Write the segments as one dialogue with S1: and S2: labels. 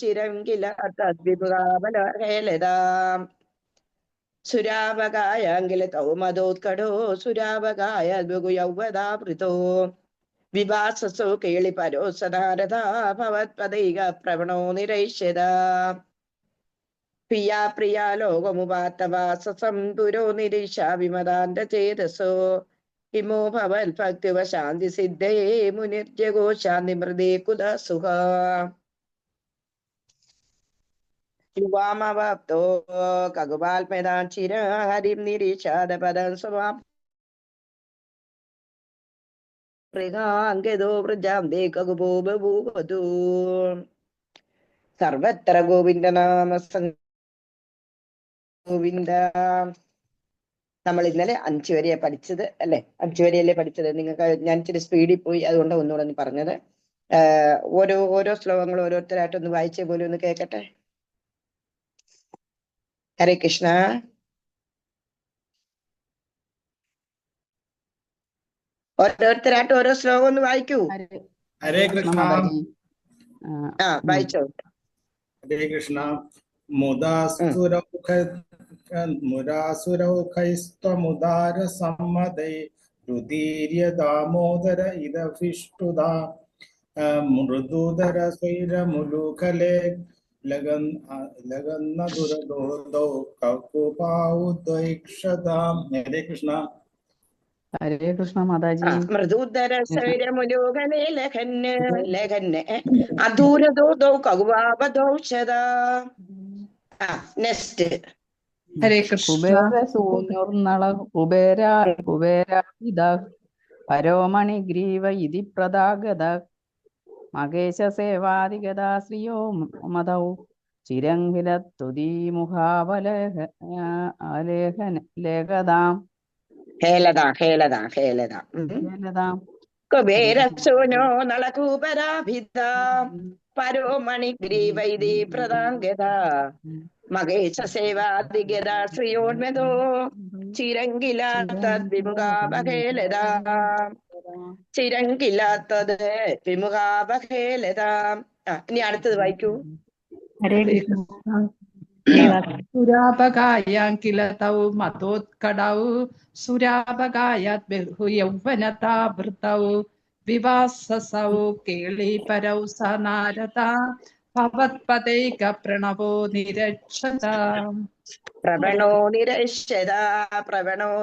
S1: ചിരം കില തദ്വിപുകാബലഹേലതാം സുരാവകായാങ്കില തൗമദോത്കടോ സുരാവകായ യൗവദാവൃതോ വിവാസസോ കേളി പരോസനാരദാ ഭവത്പദൈക പ്രവണോ നിരൈഷ്യത പ്രിയാ പ്രിയാ ലോകമുപാത്തവാസം പുരോ നിരീക്ഷ വിമതാന്ത ചേതസോ ഹിമോ ഭവൽ ഭക്തിവ ശാന്തി സിദ്ധേ മുനിർജഗോ ശാന്തി മൃദേ കുദസുഖ യുവാമവാപ്തോ കകുപാൽമേതാൻ ചിര ഹരിം നിരീക്ഷാദ പദം സ്വമാം മൃഗാംഗതോ വൃജാം ദേ കകുപോ ബഭൂവതു സർവത്ര ഗോവിന്ദ നാമ ഗോവിന്ദ. നമ്മൾ ഇന്നലെ 5 വരെയാ പഠിച്ചത് അല്ലെ? 5 വരെയല്ലേ പഠിച്ചത്? നിങ്ങൾക്ക് ഞാൻ ഇച്ചിരി സ്പീഡിൽ പോയി, അതുകൊണ്ട് ഒന്നുകൂടെ ഒന്ന് പറഞ്ഞത്. ഓരോ ശ്ലോകങ്ങൾ ഓരോരുത്തരായിട്ടൊന്ന് വായിച്ചേ പോലും ഒന്ന് കേൾക്കട്ടെ. ഹരേ കൃഷ്ണ. ഓരോരുത്തരായിട്ട് ഓരോ ശ്ലോകം ഒന്ന് വായിക്കൂ.
S2: ഹരേ കൃഷ്ണ.
S1: വായിച്ചോ.
S2: ഹരേ കൃഷ്ണ. മുരാസുരൗഖൈസ്ത്വമുദാര സമ്മതൈ രുദീര്യ ദാമോദര ഇദഭിഷ്ടുദാ മൃദുദര സ്വൈരമുലുകലേ ലഗന്ന ദുരദോദൗ കകുപാഉദ്വൈക്ഷതാം. ഹരേ കൃഷ്ണ.
S3: ഹരേ കൃഷ്ണ മാതാജി.
S1: മൃദുദര സ്വൈരമുലുകലേ ലഖന് ലഖന് അധൂരദോദൗ കകുപാപദൗഷദാ. നെക്സ്റ്റ്.
S4: ഹരേ കൃഷ്ണ.
S3: കുബേര പരോമണി ഗ്രീവ ഇതി പ്രദാഗത മകേശ സേവാദിഗത ശ്രിയോ മതൗ ചിരംഹില തുദീമുഖാവലേഖതാം
S1: ഹേലതാം കുബേരസൂനോ നളകൂപരാഭിതാം പരോമണി ഗ്രീവൈതി പ്രദാഗത മകേശ സേവാദിഗത ശ്രിയോന്മതോ ചിരങ്കിലാത്തത് വിമുഖാപഹേലതാം ചിരങ്കിലാത്തത് വിമുഖാപഹേലതാം. ഇനി അടുത്തത് വായിക്കൂ.
S4: ഹരേ കൃഷ്ണ. സുരാപകായാം കില തൗ മതോത്കടൗ സുരാപകായാത് ബഹു യൗവനതാ വൃതൗ വിവാസസൗ കേളീപരൗ സനാരദാ ഭവത്പദൈക പ്രണവോ നിരക്ഷതാ.
S1: പ്രവണോ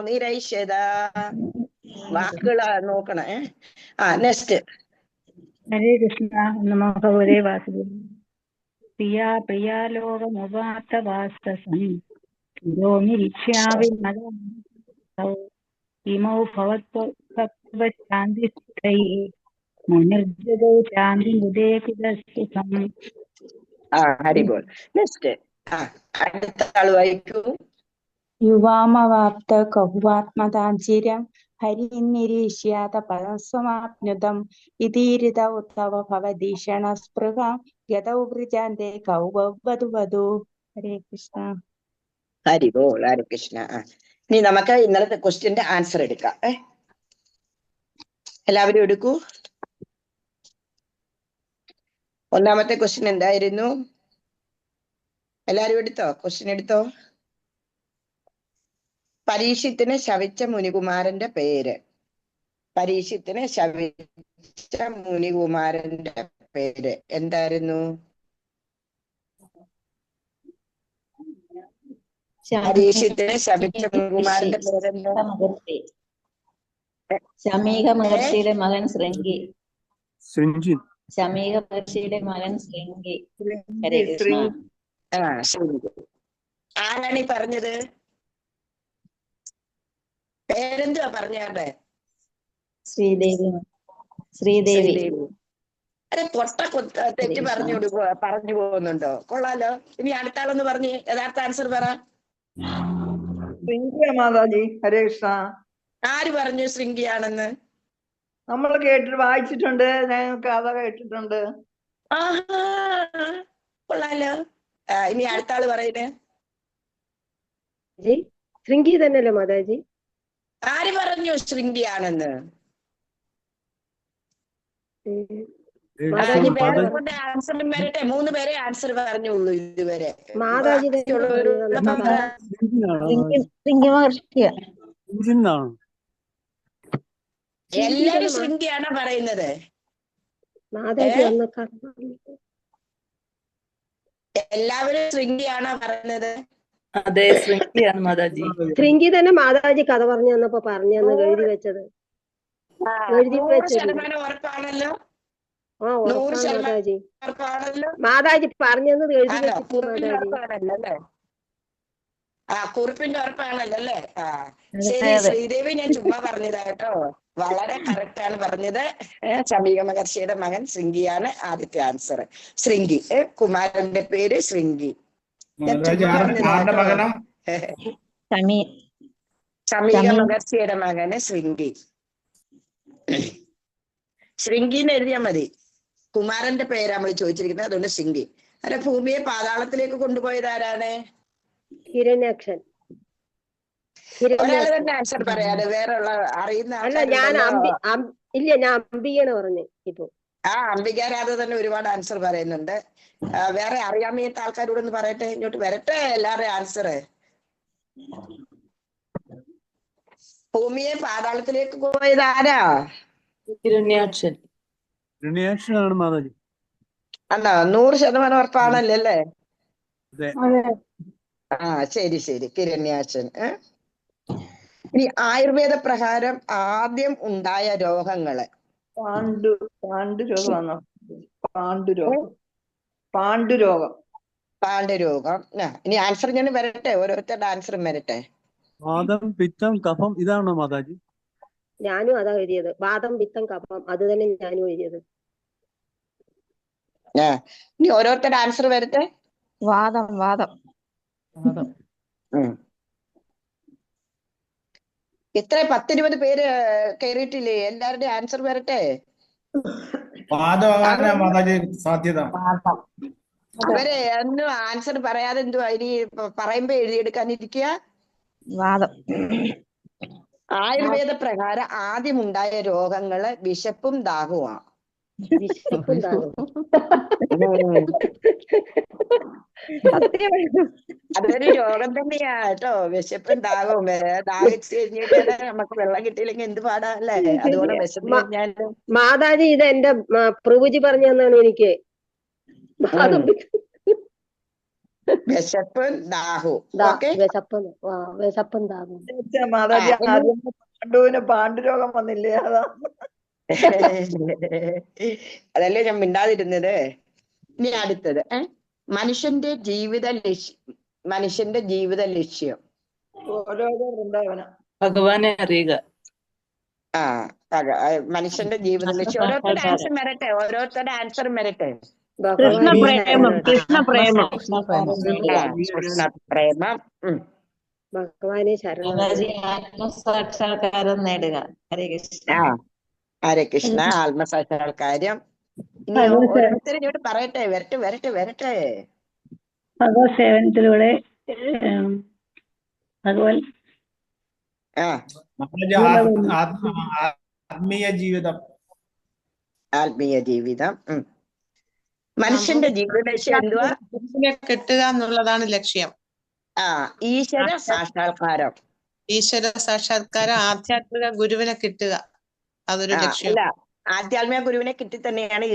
S1: നിരൈഷ്യത. വാക്കുകളാ നോക്കണേ. നെക്സ്റ്റ്.
S5: ഹരേ കൃഷ്ണ. നമോ ഭഗവതേ വാസുദേവായ. പ്രിയാ പ്രിയാ ലോകമുപാത്തവാസ്തസം പുരോ നിരീക്ഷ്യാവിമതൗ ഇമൗ ഭവത്വശാന്തിസ്ഥൈ മുനിർജഗോ ശാന്തി മൃദേ കുദസുഖം.
S1: ഹരിബോൾ. നെക്സ്റ്റ്. അടുത്ത ആള് വായിക്കൂ.
S6: യുവാമവാപ്ത കഹുവാത്മതാഞ്ചിരം ഹരിനിരീക്ഷ്യാത പദസ്വമാപ്നുതം ഇതീരിത ഉത്തവ ഭവദീഷണ സ്പൃഹ ഗതൗ വൃജാന്തേ കൗവവധു. ഹരേ കൃഷ്ണ.
S1: ഹരിബോൾ. ഹരേ കൃഷ്ണ. ഇനി നമുക്ക് ഇന്നലത്തെ ക്വസ്റ്റ്യന്റെ ആൻസർ എടുക്കാം. എല്ലാവരും എടുക്കൂ. ഒന്നാമത്തെ ക്വസ്റ്റ്യൻ എന്തായിരുന്നു? എല്ലാരും എടുത്തോ? ക്വസ്റ്റ്യൻ എടുത്തോ? പരീക്ഷത്തിന് ശപിച്ച മുനികുമാരന്റെ പേര്. പരീക്ഷത്തിന് ശപിച്ച മുനികുമാരന്റെ പേര് എന്തായിരുന്നു? പരീക്ഷത്തിന് ശപിച്ച മുനികുമാരന്റെ പേരെന്താ?
S7: ശമീക മഹർഷിയുടെ മകൻ ശൃംഗി. ശമീക മഹർഷിയുടെ മകൻ ശൃംഗി. ഹരേ കൃഷ്ണ.
S1: ആരാണ് ഈ പറഞ്ഞത്? പേരെന്തുവാ പറഞ്ഞാടെ?
S7: ശ്രീദേവി.
S1: അരെ പൊട്ട തെറ്റി പറഞ്ഞു പോകുന്നുണ്ടോ? കൊള്ളാലോ. ഇനി അടുത്ത ആളൊന്ന് പറഞ്ഞ് യഥാർത്ഥ ആൻസർ പറ.
S8: മാതാജി. ഹരേ കൃഷ്ണ.
S1: ആര് പറഞ്ഞു ശൃംഗിയാണെന്ന്?
S8: നമ്മൾ കേട്ടിട്ട് വായിച്ചിട്ടുണ്ട്, കഥ കേട്ടിട്ടുണ്ട്.
S1: കൊള്ളാലോ. ഇനി അടുത്ത ആള് പറയുന്നേ.
S9: ശൃംഗി തന്നെയല്ലേ മാതാജി?
S1: ആര് പറഞ്ഞു ശൃംഗിയാണെന്ന്?
S9: മാതാജി
S1: വേറെ
S9: വേറെ
S1: ആൻസർ വരട്ടെ. 3 പേരെ ആൻസർ പറഞ്ഞുള്ളൂ ഇതുവരെ.
S9: മാതാജി തന്നെ
S1: ബാക്കിയുള്ളവരോട്
S9: പറഞ്ഞു
S1: പറ.
S7: ശൃംഗി മഹർഷിയ
S1: എല്ലാരും ശൃംഗിയാണോ പറയുന്നത്?
S9: മാതാജി അന്ന്
S1: എല്ലാവരും ശൃംഗിയാണോ പറയുന്നത്?
S7: അതെ ശൃംഗിയാണ് മാതാജി.
S9: ശൃംഗി തന്നെ മാതാജി കഥ പറഞ്ഞു തന്നപ്പോ പറഞ്ഞു എഴുതി വെച്ചത്. എഴുതി
S1: 100% ഉറപ്പാണല്ലോ.
S9: ആ ഉറപ്പാണ്
S1: 100%
S9: മാതാജി.
S1: ഉറപ്പാണല്ലോ.
S9: മാതാജി പറഞ്ഞു തന്നത് എഴുതി
S1: ആണോ?
S9: വെച്ചിട്ട്
S1: കുറിപ്പിന്റെ
S9: മാതാജി.
S1: ഉറപ്പാണല്ലോ അല്ലേ? കുറിപ്പിന്റെ ഉറപ്പാണല്ലോ അല്ലേ?
S7: അതെ,
S1: ശരി
S7: അതെ.
S1: ശ്രീദേവി, ഞാൻ ചുമ്മാ പറഞ്ഞതാ കേട്ടോ. വളരെ കറക്റ്റ് ആണ് പറഞ്ഞത്. ശമീക മഹർഷിയുടെ മകൻ ശൃംഗിയാണ് ആദ്യത്തെ ആൻസർ. ശൃംഗി. കുമാരന്റെ പേര് ശൃംഗി. ഞാൻ
S2: മാതാജി
S1: ചുമ്മാ പറഞ്ഞതാ
S2: ആരുടെ
S1: കേട്ടോ.
S2: മകനം?
S1: ശമീക മഹർഷിയുടെ മകന് ശൃംഗി. ശൃംഗിന്ന് എഴുതിയാൽ മതി. കുമാരന്റെ പേരാ നമ്മൾ ചോദിച്ചിരിക്കുന്നത്, അതുകൊണ്ട് ശൃംഗി. അല്ല, ഭൂമിയെ പാതാളത്തിലേക്ക് കൊണ്ടുപോയത് ആരാണ്?
S9: ഹിരണ്യാക്ഷൻ.
S1: ഒരാള് തന്നെ ആൻസർ പറയാതെ വേറെ ഉള്ള അറിയുന്ന
S9: അല്ല ഞാൻ ഇല്ല ഞാൻ അംബികയാണ് പറഞ്ഞു ഇപ്പൊ.
S1: അംബികാരാധ തന്നെ ഒരുപാട് ആൻസർ പറയുന്നുണ്ട്. വേറെ അറിയാൻ വയ്യാത്ത ആൾക്കാരോട് ഒന്ന് പറയട്ടെ, ഇങ്ങോട്ട് വരട്ടെ എല്ലാവരുടെയും ആൻസർ. ഭൂമിയെ പാതാളത്തിലേക്ക് പോയത് ആരാ?
S10: ഹിരണ്യാക്ഷനാണ് മാതാജി.
S1: അല്ല, 100% ഉറപ്പാണല്ലോ അല്ലേ? ശരി ശരി, ഹിരണ്യാക്ഷൻ. ഇനി ആയുർവേദ പ്രകാരം ആദ്യം ഉണ്ടായ രോഗങ്ങള്.
S8: പാണ്ഡുരോഗമാണോ? പാണ്ഡുരോഗം.
S1: പാണ്ഡുരോഗം. ഇനി ആൻസർ ഞാൻ വരട്ടെ, ഓരോരുത്തരുടെ ആൻസറും വരട്ടെ.
S10: വാദം, പിത്തം, കഫം, ഇതാണോ മാതാജി?
S9: ഞാനും അതാ എഴുതിയത്. വാദം, പിത്തം, കഫം, അത് തന്നെ ഞാനും എഴുതിയത്.
S1: ഇനി ഓരോരുത്തരുടെ ആൻസർ വരട്ടെ.
S7: വാദം.
S1: ഇത്ര 10-20 പേര് കയറിയിട്ടില്ലേ? എല്ലാവരുടെയും ആൻസർ വരട്ടെ.
S2: വാദമാകാനാ മാതാജി സാധ്യത.
S1: അവരെ ഒന്നും ആൻസർ പറയാതെ എന്തുവാ ഇനി പറയുമ്പോ എഴുതിയെടുക്കാനിരിക്കുക?
S7: വാദം.
S1: ആയുർവേദ പ്രകാരം ആദ്യം ഉണ്ടായ രോഗങ്ങള് വിശപ്പും ദാഹവുമാണ്. അതൊരു രോഗം തന്നെയാ കേട്ടോ, വിശപ്പും ദാഹവും. ദാഹിച്ചു കഴിഞ്ഞിട്ട് നമുക്ക് വെള്ളം കിട്ടിയില്ലെങ്കിൽ എന്ത് പാടാ അല്ലേ? അതുകൊണ്ട് വിശപ്പ് കഴിഞ്ഞാലും.
S9: മാതാജി ഇത് എന്റെ പ്രഭുജി പറഞ്ഞു തന്നാണ് എനിക്ക്.
S1: വിശപ്പും ദാഹവും.
S9: വിശപ്പും ദാഹവും.
S8: മാതാജി ആദ്യം പാണ്ഡുവിന് പാണ്ഡുരോഗം വന്നില്ലേ? അതാ
S1: അതല്ലേ ഞാൻ മിണ്ടാതിരുന്നത്. ഇനി അടുത്തത് മനുഷ്യന്റെ ജീവിത ലക്ഷ്യം.
S8: ഓരോരോ വൃന്ദാവനം.
S7: ഭഗവാനെ അറിയുക.
S1: മനുഷ്യന്റെ ജീവിത ലക്ഷ്യം. ഓരോരുത്തരുടെ ആൻസർ വരട്ടെ, ഓരോരുത്തരുടെ ആൻസർ വരട്ടെ.
S7: കൃഷ്ണപ്രേമം.
S1: കൃഷ്ണപ്രേമം.
S9: ഭഗവാനെ ശരണം.
S7: ആത്മസാക്ഷാത്കാരം നേടുക. ഹരേ കൃഷ്ണ.
S1: ഹരേ കൃഷ്ണ. ആത്മസാക്ഷാത്കാരം. ഇനി ഓരോരുത്തരും ഇങ്ങോട്ട് പറയട്ടെ, വരട്ടെ.
S5: ഭഗവത് സേവനത്തിലൂടെ ഭഗവാൻ
S2: ആത്മീയ ജീവിതം.
S1: മനുഷ്യന്റെ ജീവിത ലക്ഷ്യം എന്തുവാ?
S11: കിട്ടുക എന്നുള്ളതാണ് ലക്ഷ്യം.
S1: ഈശ്വര സാക്ഷാത്കാരം.
S11: ആധ്യാത്മിക ഗുരുവിനെ കിട്ടുക, അതൊരു ലക്ഷ്യം.
S1: അല്ല, ആധ്യാത്മിക ഗുരുവിനെ കിട്ടി തന്നെയാണ്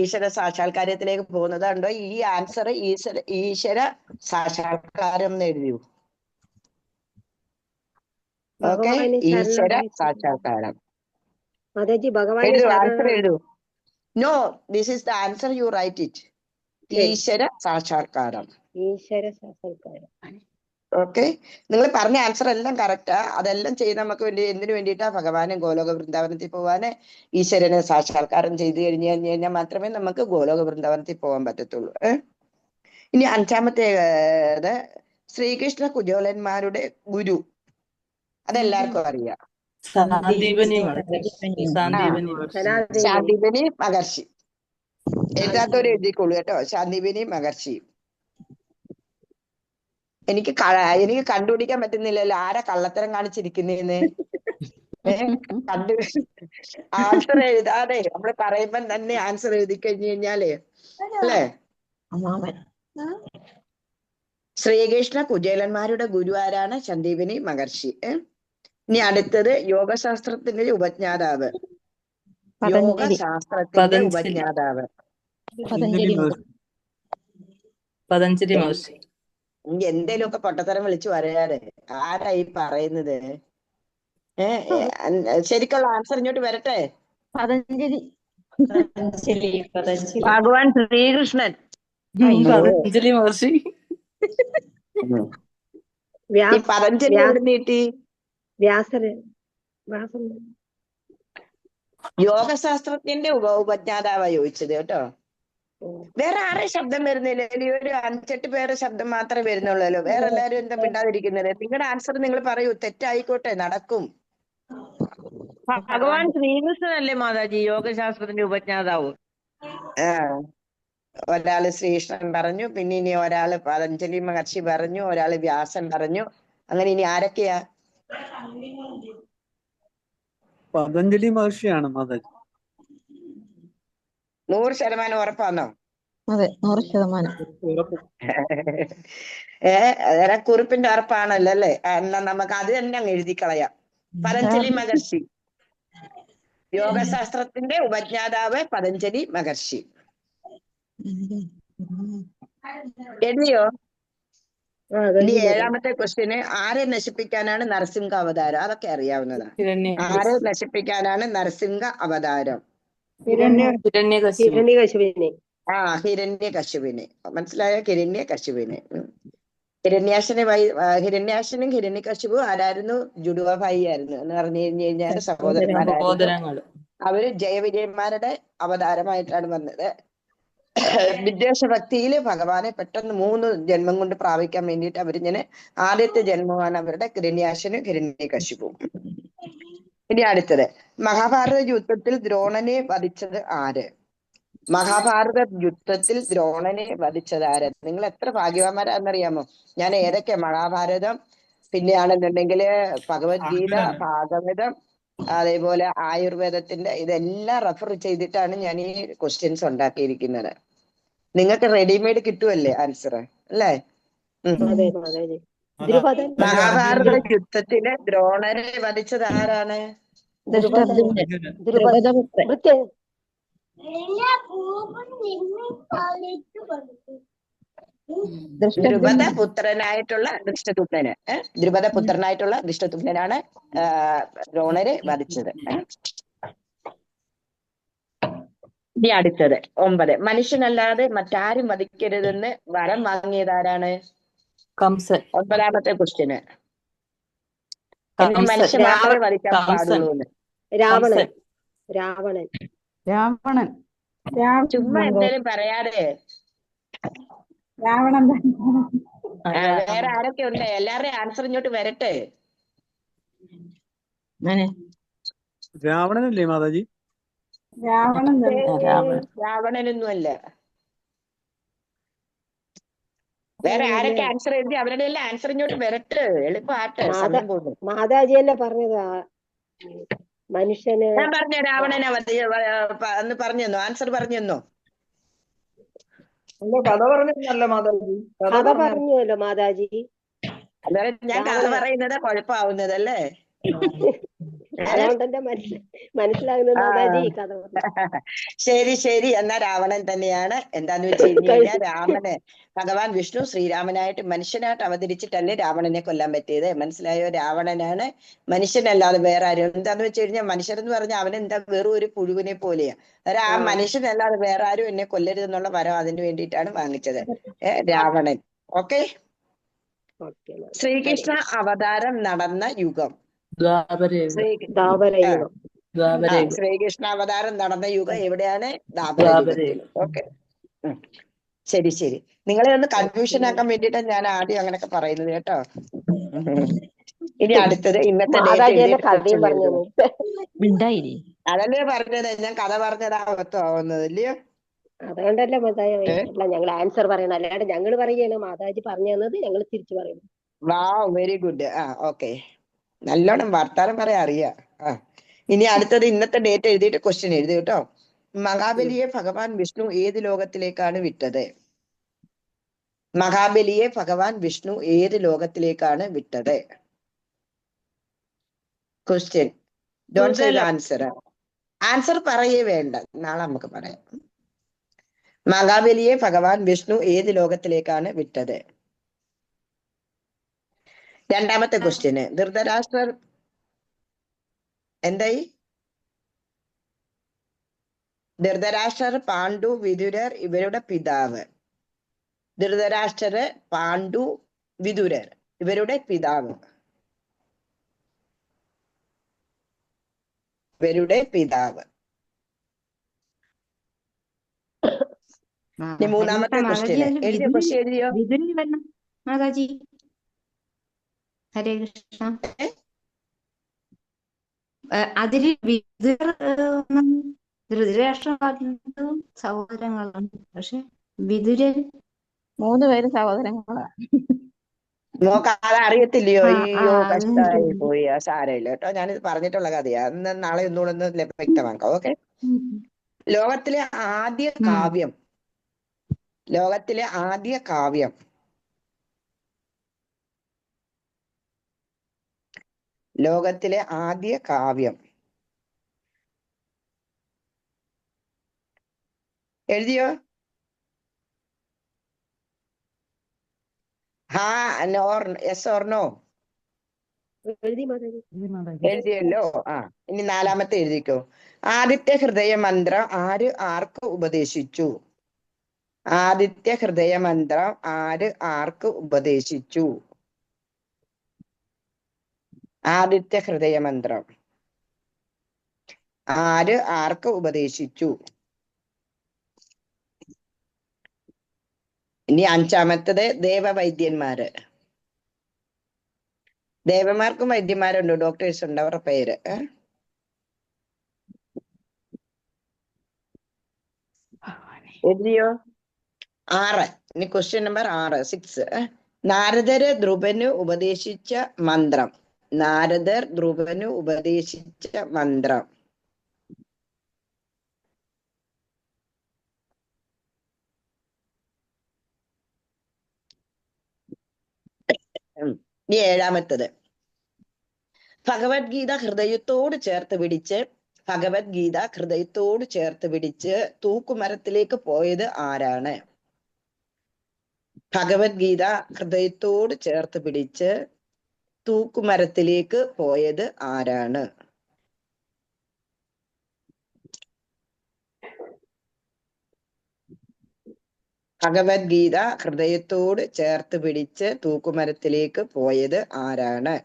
S1: ഈശ്വര സാക്ഷാത്കാരത്തിലേക്ക് പോകുന്നത്. ഉണ്ടോ ഈ ആൻസർ? ഈശ്വര സാക്ഷാത്കാരം എന്ന് എഴുതിയോ? ഓക്കെ, ഈശ്വര സാക്ഷാത്കാരം എഴുതൂ. No, this is the answer, you write it. ഈശ്വര സാക്ഷാത്കാരം. ഓക്കെ, നിങ്ങൾ പറഞ്ഞ ആൻസർ എല്ലാം കറക്റ്റാ. അതെല്ലാം ചെയ്ത് നമുക്ക് വേണ്ടി എന്തിനു വേണ്ടിയിട്ടാ? ഭഗവാനെ ഗോലോക വൃന്ദാവനത്തിൽ പോവാന്, ഈശ്വരനെ സാക്ഷാത്കാരം ചെയ്തു കഴിഞ്ഞാൽ മാത്രമേ നമുക്ക് ഗോലോക വൃന്ദാവനത്തിൽ പോകാൻ പറ്റത്തുള്ളൂ. ഇനി 5-ാമത്തേത് ശ്രീകൃഷ്ണ കുചോലന്മാരുടെ ഗുരു. അതെല്ലാവർക്കും അറിയാം. ശാന്തിബനി മഹർഷി. എഴുതാത്തവരെ എഴുതിക്കോളൂ കേട്ടോ. ശാന്തിബനി മഹർഷി. എനിക്ക് കണ്ടുപിടിക്കാൻ പറ്റുന്നില്ലല്ലോ ആരാ കള്ളത്തരം കാണിച്ചിരിക്കുന്നേന്ന്. കണ്ടു ആൻസർ എഴുതാതെ നമ്മള് പറയുമ്പം തന്നെ ആൻസർ എഴുതി കഴിഞ്ഞു കഴിഞ്ഞാല് അല്ലേ?
S7: അമ്മാവൻ.
S1: ശ്രീകൃഷ്ണ കുചേലന്മാരുടെ ഗുരു ആരാണ്? സന്ദീപിനി മഹർഷി. ഇനി അടുത്തത് യോഗശാസ്ത്രത്തിന്റെ ഉപജ്ഞാതാവ്. യോഗശാസ്ത്രത്തിന്റെ ഉപജ്ഞാതാവ്
S7: പതഞ്ജലി മഹർഷി.
S1: ഇനി എന്തേലുമൊക്കെ പൊട്ടത്തരം വിളിച്ചു പറയാതെ ആരാ ഈ പറയുന്നത്? ശരിക്കുള്ള ആൻസർ ഇങ്ങോട്ട് വരട്ടെ.
S7: പതഞ്ജലി.
S1: ഭഗവാൻ ശ്രീകൃഷ്ണൻ.
S7: പതഞ്ജലി മഹർഷി.
S1: ഈ പതഞ്ജലി എവിടെ നീട്ടി? യോഗശാസ്ത്രത്തിന്റെ ഉപജ്ഞാതാവാ ചോദിച്ചത് കേട്ടോ. വേറെ ആരെ ശബ്ദം വരുന്നില്ല. ഇനി ഒരു 5-8 പേരുടെ ശബ്ദം മാത്രമേ വരുന്നുള്ളൂ. വേറെ എല്ലാരും എന്താ മിണ്ടാതിരിക്കുന്നത്? നിങ്ങളുടെ ആൻസർ നിങ്ങൾ പറയൂ. തെറ്റായിക്കോട്ടെ, നടക്കും.
S8: ഭഗവാൻ ശ്രീകൃഷ്ണനല്ലേ മാതാജി യോഗശാസ്ത്രത്തിന്റെ ഉപജ്ഞാതാവ്?
S1: ഒരാള് ശ്രീകൃഷ്ണൻ പറഞ്ഞു, പിന്നെ ഇനി ഒരാള് പതഞ്ജലി മഹർഷി പറഞ്ഞു, ഒരാള് വ്യാസൻ പറഞ്ഞു. അങ്ങനെ ഇനി ആരൊക്കെയാ?
S10: പതഞ്ജലി മഹർഷിയാണ് മാതാജി.
S1: 100% ഉറപ്പാണോ?
S7: അതെ, 100%.
S1: കുറിപ്പിന്റെ ഉറപ്പാണല്ലോ അല്ലേ? എന്നാ നമുക്ക് അത് തന്നെ അങ്ങ് എഴുതി കളയാം. പതഞ്ജലി മഹർഷി. യോഗശാസ്ത്രത്തിന്റെ ഉപജ്ഞാതാവ് പതഞ്ജലി മഹർഷി. എഴുതിയോ? ഇനി 7ാമത്തെ ക്വസ്റ്റ്യന്, ആരെ നശിപ്പിക്കാനാണ് നരസിംഹ അവതാരം? അതൊക്കെ അറിയാവുന്നതാണ്. ആരെ നശിപ്പിക്കാനാണ് നരസിംഹ അവതാരം?
S9: ഹിരണ്യകശിപിനെ.
S1: ഹിരണ്യകശിപിനെ. മനസ്സിലായോ? ഹിരണ്യകശിപിനെ. ഹിരണ്യാശനും ഹിരണ്യകശിപു ആരായിരുന്നു? ജുഡുവ ഭായി ആയിരുന്നു. എന്ന് പറഞ്ഞു കഴിഞ്ഞാൽ സഹോദരന്മാരായിരുന്നു. അവര് ജയവിജയന്മാരുടെ അവതാരമായിട്ടാണ് വന്നത്. വിദ്വേഷഭക്തിയില് ഭഗവാനെ പെട്ടെന്ന് 3 ജന്മം കൊണ്ട് പ്രാപിക്കാൻ വേണ്ടിയിട്ട് അവരിങ്ങനെ, ആദ്യത്തെ ജന്മമാണ് അവരുടെ ഹിരണ്യാശനും ഹിരണ്യകശിപുവും. ഇനി അടുത്തത്, മഹാഭാരത യുദ്ധത്തിൽ ദ്രോണനെ വധിച്ചത് ആര്? മഹാഭാരത യുദ്ധത്തിൽ ദ്രോണനെ വധിച്ചത് ആര്? നിങ്ങൾ എത്ര ഭാഗ്യവാന്മാരാന്നറിയാമോ? ഞാൻ ഏതൊക്കെ മഹാഭാരതം, പിന്നെയാണെന്നുണ്ടെങ്കില് ഭഗവത്ഗീത, ഭാഗവതം, അതേപോലെ ആയുർവേദത്തിന്റെ ഇതെല്ലാം റെഫർ ചെയ്തിട്ടാണ് ഞാൻ ഈ ക്വസ്റ്റ്യൻസ് ഉണ്ടാക്കിയിരിക്കുന്നത്. നിങ്ങൾക്ക് റെഡിമെയ്ഡ് കിട്ടുമല്ലേ ആൻസർ അല്ലേ? മഹാഭാരത യുദ്ധത്തില് ദ്രോണരെ വധിച്ചത് ആരാണ്? ദ്രുപദപുത്രനായിട്ടുള്ള ദൃഷ്ടദ്യുമ്നന്. ദ്രുപദപുത്രനായിട്ടുള്ള ദൃഷ്ടദ്യുമ്നനാണ് ദ്രോണരെ വധിച്ചത്. ഇനി അടുത്തത് 9. മനുഷ്യനല്ലാതെ മറ്റാരും വധിക്കരുതെന്ന് വരം വാങ്ങിയതാരാണ്?
S7: കംസൻ.
S1: 9ാമത്തെ ക്വസ്റ്റ്യന്. മനുഷ്യൻ മാത്രമേ വധിക്കാൻ പാടുള്ളൂ എന്ന്.
S9: രാവണൻ.
S1: ചുമ്മാ എന്തേലും പറയാതെ. വേറെ ആരൊക്കെ ഉണ്ട്? എല്ലാവരുടെയും ആൻസർ ഇങ്ങോട്ട് വരട്ടെ.
S10: രാവണനല്ലേ മാതാജി?
S1: രാവണനൊന്നും അല്ല. വേറെ ആരൊക്കെ ആൻസർ എഴുതി അവരുടെ എല്ലാം ആൻസർ ഇങ്ങോട്ട് വരട്ടെ. എളുപ്പമാട്ടെ, സമയം പോകുന്നു.
S9: മാതാജി തന്നെ പറഞ്ഞതാ മനുഷ്യന്.
S1: ഞാൻ പറഞ്ഞ രാവണനെ എന്ന് പറഞ്ഞു, ആൻസർ പറഞ്ഞു തന്നോ?
S8: കഥ പറഞ്ഞല്ലോ മാതാജി.
S9: കഥ പറഞ്ഞല്ലോ മാതാജി.
S1: അന്നേരം ഞാൻ കഥ പറയുന്നത് കുഴപ്പമാവുന്നത് അല്ലേ?
S9: അതുകൊണ്ടെന്റെ മനസ്സിലാകുന്നത് മാതാജി കഥ.
S1: ശരി, എന്നാ രാവണൻ തന്നെയാണ്. എന്താന്ന് വെച്ച് കഴിഞ്ഞാൽ രാമന് ഭഗവാൻ വിഷ്ണു ശ്രീരാമനായിട്ട് മനുഷ്യനായിട്ട് അവതരിച്ചിട്ടല്ലേ രാവണനെ കൊല്ലാൻ പറ്റിയത്. മനസ്സിലായോ? രാവണനാണ്, മനുഷ്യനല്ലാതെ വേറെ ആരും. എന്താന്ന് വെച്ച് കഴിഞ്ഞാൽ മനുഷ്യരെന്ന് പറഞ്ഞാൽ അവനെന്താ വെറും ഒരു പുഴുവിനെ പോലെയാ. അന്നേരം ആ മനുഷ്യനല്ലാതെ വേറെ ആരും എന്നെ കൊല്ലരുതെന്നുള്ള വരം അതിന് വേണ്ടിയിട്ടാണ് വാങ്ങിച്ചത് രാവണൻ. ഓക്കെ. ശ്രീകൃഷ്ണ അവതാരം നടന്ന യുഗം? ശ്രീകൃഷ്ണ അവതാരം നടന്ന യുഗം എവിടെയാണ്? ദ്വാപരയുഗത്തിൽ. ഓക്കെ, ശരി. നിങ്ങളെ ഒന്ന് കൺഫ്യൂഷൻ ആക്കാൻ വേണ്ടിയിട്ടാണ് ഞാൻ ആദ്യം അങ്ങനെയൊക്കെ പറയുന്നത് കേട്ടോ. ഇനി അടുത്തത്, ഇന്നത്തെ അതല്ലേ പറഞ്ഞത്, ഞാൻ കഥ പറഞ്ഞത് അബദ്ധമാവുന്നത് ഇല്ലയോ?
S9: അതുകൊണ്ടല്ലേ മാതാജി ഞങ്ങൾ ആൻസർ പറയണം. അല്ലാണ്ട് ഞങ്ങൾ പറയുകയാണ് മാതാജി പറഞ്ഞു തന്നത് ഞങ്ങൾ തിരിച്ചു പറയുന്നു.
S1: Very good. ഓക്കെ. നല്ലോണം വർത്താനം പറയാൻ അറിയാം. ഇനി അടുത്തത് ഇന്നത്തെ ഡേറ്റ് എഴുതിയിട്ട് ക്വസ്റ്റ്യൻ എഴുതി കേട്ടോ. മഹാബലിയെ ഭഗവാൻ വിഷ്ണു ഏത് ലോകത്തിലേക്കാണ് വിട്ടത്? മഹാബലിയെ ഭഗവാൻ വിഷ്ണു ഏത് ലോകത്തിലേക്കാണ് വിട്ടത്? Question. Don't say the answer. Answer പറയേ വേണ്ട, നാളെ നമുക്ക് പറയാം. മഹാബലിയെ ഭഗവാൻ വിഷ്ണു ഏത് ലോകത്തിലേക്കാണ് വിട്ടത്? രണ്ടാമത്തെ ക്വസ്റ്റ്യന്. ധൃതരാഷ്ട്രർ എന്തായി? ധൃതരാഷ്ട്രർ, പാണ്ഡു, വിതുരർ ഇവരുടെ പിതാവ്. ധൃതരാഷ്ട്രര്, പാണ്ഡു, വിതുരർ ഇവരുടെ പിതാവ്. ഇവരുടെ പിതാവ്. ഇനി മൂന്നാമത്തെ ക്വസ്റ്റ്യന്. എഴുതിയോ? ക്വസ്റ്റ്യൻ എഴുതിയോ?
S7: മാതാജി ഹരേ കൃഷ്ണ. അതില് ധൃതരാഷ്ട്രം സഹോദരങ്ങളാണ്, പക്ഷെ വിതുരൻ
S6: 3 പേരും സഹോദരങ്ങളാ.
S1: നോക്കാതെ അറിയത്തില്ലയോ? അയ്യോ കഷ്ടായി പോയി. സാരമില്ല കേട്ടോ, ഞാനിത് പറഞ്ഞിട്ടുള്ള കഥയാ. അന്ന് നാളെ ഒന്നുകൂടെ ഒന്ന് വ്യക്തമാക്കാം. ഓക്കെ. ലോകത്തിലെ ആദ്യ കാവ്യം, ലോകത്തിലെ ആദ്യ കാവ്യം, ലോകത്തിലെ ആദ്യ കാവ്യം എഴുതിയോ? Yes or no? എഴുതിയല്ലോ. ഇനി നാലാമത്തെ എഴുതിക്കോ. ആദിത്യ ഹൃദയ മന്ത്രം ആര് ആർക്ക് ഉപദേശിച്ചു? ആദിത്യ ഹൃദയ മന്ത്രം ആര് ആർക്ക് ഉപദേശിച്ചു? ആദിത്യ ഹൃദയ മന്ത്രം ആര് ആർക്ക് ഉപദേശിച്ചു? ഇനി അഞ്ചാമത്തത് ദേവവൈദ്യന്മാര്. ദേവന്മാർക്കും വൈദ്യന്മാരുണ്ട്, ഡോക്ടേഴ്സ് ഉണ്ട്, അവരുടെ പേര്. എഴുതിയോ? 6. ഇനി ക്വസ്റ്റ്യൻ നമ്പർ 6. നാരദര് ധ്രുവന് ഉപദേശിച്ച മന്ത്രം. നാരദർ ധ്രുവന് ഉപദേശിച്ച മന്ത്രം. ഇനി ഏഴാമത്തത്. ഭഗവത്ഗീത ഹൃദയത്തോട് ചേർത്ത് പിടിച്ച്, ഭഗവത്ഗീത ഹൃദയത്തോട് ചേർത്ത് പിടിച്ച് തൂക്കുമരത്തിലേക്ക് പോയത് ആരാണ്? ഭഗവത്ഗീത ഹൃദയത്തോട് ചേർത്ത് പിടിച്ച് തൂക്കുമരത്തിലേക്ക് പോയത് ആരാണ്? ഭഗവത്ഗീത ഹൃദയത്തോട് ചേർത്ത് പിടിച്ച് തൂക്കുമരത്തിലേക്ക് പോയത് ആരാണ്?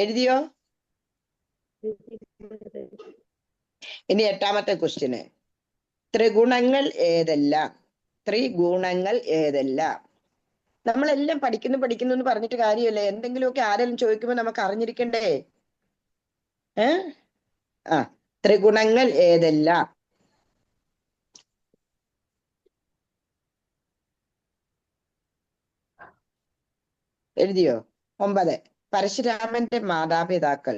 S1: എഴുതിയോ? ഇനി എട്ടാമത്തെ ക്വസ്റ്റ്യന്. ത്രിഗുണങ്ങൾ ഏതെല്ലാം? ത്രിഗുണങ്ങൾ ഏതെല്ലാം? നമ്മളെല്ലാം പഠിക്കുന്നു എന്ന് പറഞ്ഞിട്ട് കാര്യമല്ലേ. എന്തെങ്കിലുമൊക്കെ ആരെങ്കിലും ചോദിക്കുമ്പോൾ നമുക്ക് അറിഞ്ഞിരിക്കണ്ടേ? ത്രിഗുണങ്ങൾ ഏതെല്ലാം? എഴുതിയോ? 9. പരശുരാമന്റെ മാതാപിതാക്കൾ.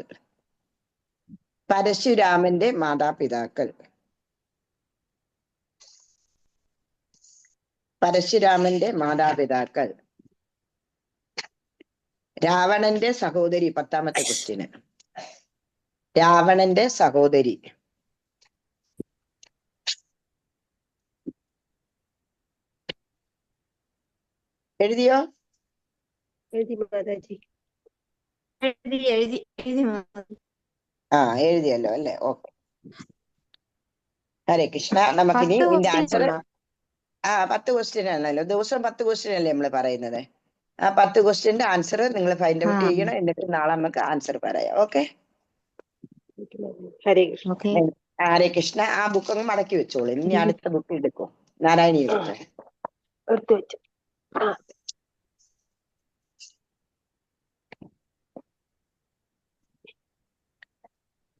S1: പരശുരാമന്റെ മാതാപിതാക്കൾ. പരശുരാമന്റെ മാതാപിതാക്കൾ. രാവണന്റെ സഹോദരി. 10ാമത്തെ ക്വസ്റ്റ്യന്. രാവണന്റെ സഹോദരി. എഴുതിയോ? എഴുതിയല്ലോ അല്ലേ? ഓക്കെ. ഹരേ കൃഷ്ണ. നമുക്കിനി ഇതിന്റെ ആൻസർ 10 ക്വസ്റ്റ്യൻ ആണല്ലോ. ദിവസം 10 ക്വസ്റ്റ്യൻ അല്ലേ നമ്മൾ പറയുന്നത്. ആ 10 ക്വസ്റ്റ്യന്റെ ആൻസർ നിങ്ങൾ ഫൈൻഡ് ഔട്ട് ചെയ്യണം. എന്നിട്ട് നാളെ നമുക്ക് ആൻസർ പറയാം. ഓക്കെ.
S9: ഹരേ കൃഷ്ണ.
S1: ഹരേ കൃഷ്ണ. ആ ബുക്ക് അങ്ങ് മടക്കി വെച്ചോളൂ. ഇനി അടുത്ത ബുക്ക് എടുക്കും. നാരായണീ
S9: എടുത്തു വെച്ചു.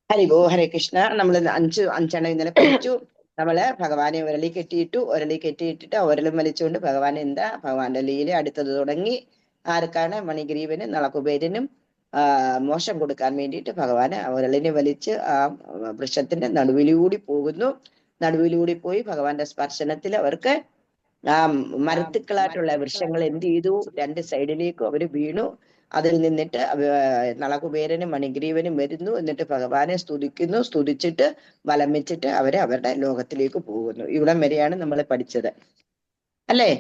S1: ഹരിഗോ. ഹരേ കൃഷ്ണ. നമ്മൾ അഞ്ചെണ്ണം ഇന്നലെ പഠിച്ചു. നമ്മള് ഭഗവാനെ ഉരളി കെട്ടിയിട്ടു. ഉരളി കെട്ടിയിട്ടിട്ട് ഉരലും വലിച്ചുകൊണ്ട് ഭഗവാൻ എന്താ, ഭഗവാന്റെ ലീല അടുത്തത് തുടങ്ങി. ആർക്കാണ്? മണിഗ്രീവനും നളകുബേരനും മോശം കൊടുക്കാൻ വേണ്ടിയിട്ട് ഭഗവാന് ഉരളിനെ വലിച്ച് ആ വൃക്ഷത്തിന്റെ നടുവിലൂടി പോകുന്നു. നടുവിലൂടി പോയി ഭഗവാന്റെ സ്പർശനത്തിൽ അവർക്ക് ആ മരത്തുക്കളായിട്ടുള്ള വൃക്ഷങ്ങൾ എന്ത് ചെയ്തു? രണ്ട് സൈഡിലേക്കും അവര് വീണു. അതിൽ നിന്നിട്ട് നളകുബേരനും മണിഗ്രീവനും വരുന്നു. എന്നിട്ട് ഭഗവാനെ സ്തുതിക്കുന്നു. സ്തുതിച്ചിട്ട് വലം വെച്ചിട്ട് അവര് അവരുടെ ലോകത്തിലേക്ക് പോകുന്നു. ഇവിടം വരെയാണ് നമ്മൾ പഠിച്ചത്, അല്ലേ?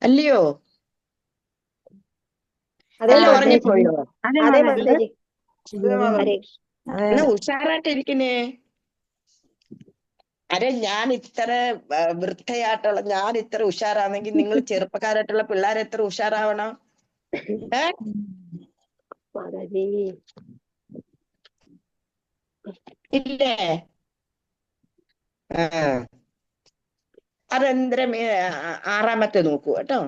S1: അല്ലയോ?
S9: അതെ
S1: എല്ലാം
S9: മാതാജി,
S1: ഉറങ്ങിപ്പോയോ?
S9: അതെ മാതാജി. ഹരേ
S1: എന്നാ ഉഷാറായിട്ടിരിക്കണേ. അരെ, ഞാൻ ഇത്ര വൃദ്ധയായിട്ടുള്ള, ഞാൻ ഇത്ര ഉഷാറാണെങ്കിൽ നിങ്ങൾ ചെറുപ്പക്കാരായിട്ടുള്ള പിള്ളേർ എത്ര ഉഷാറാവണം?
S9: മാതാജി.
S1: ഇല്ലേ? അനന്തരം 6 നോക്കൂ കേട്ടോ.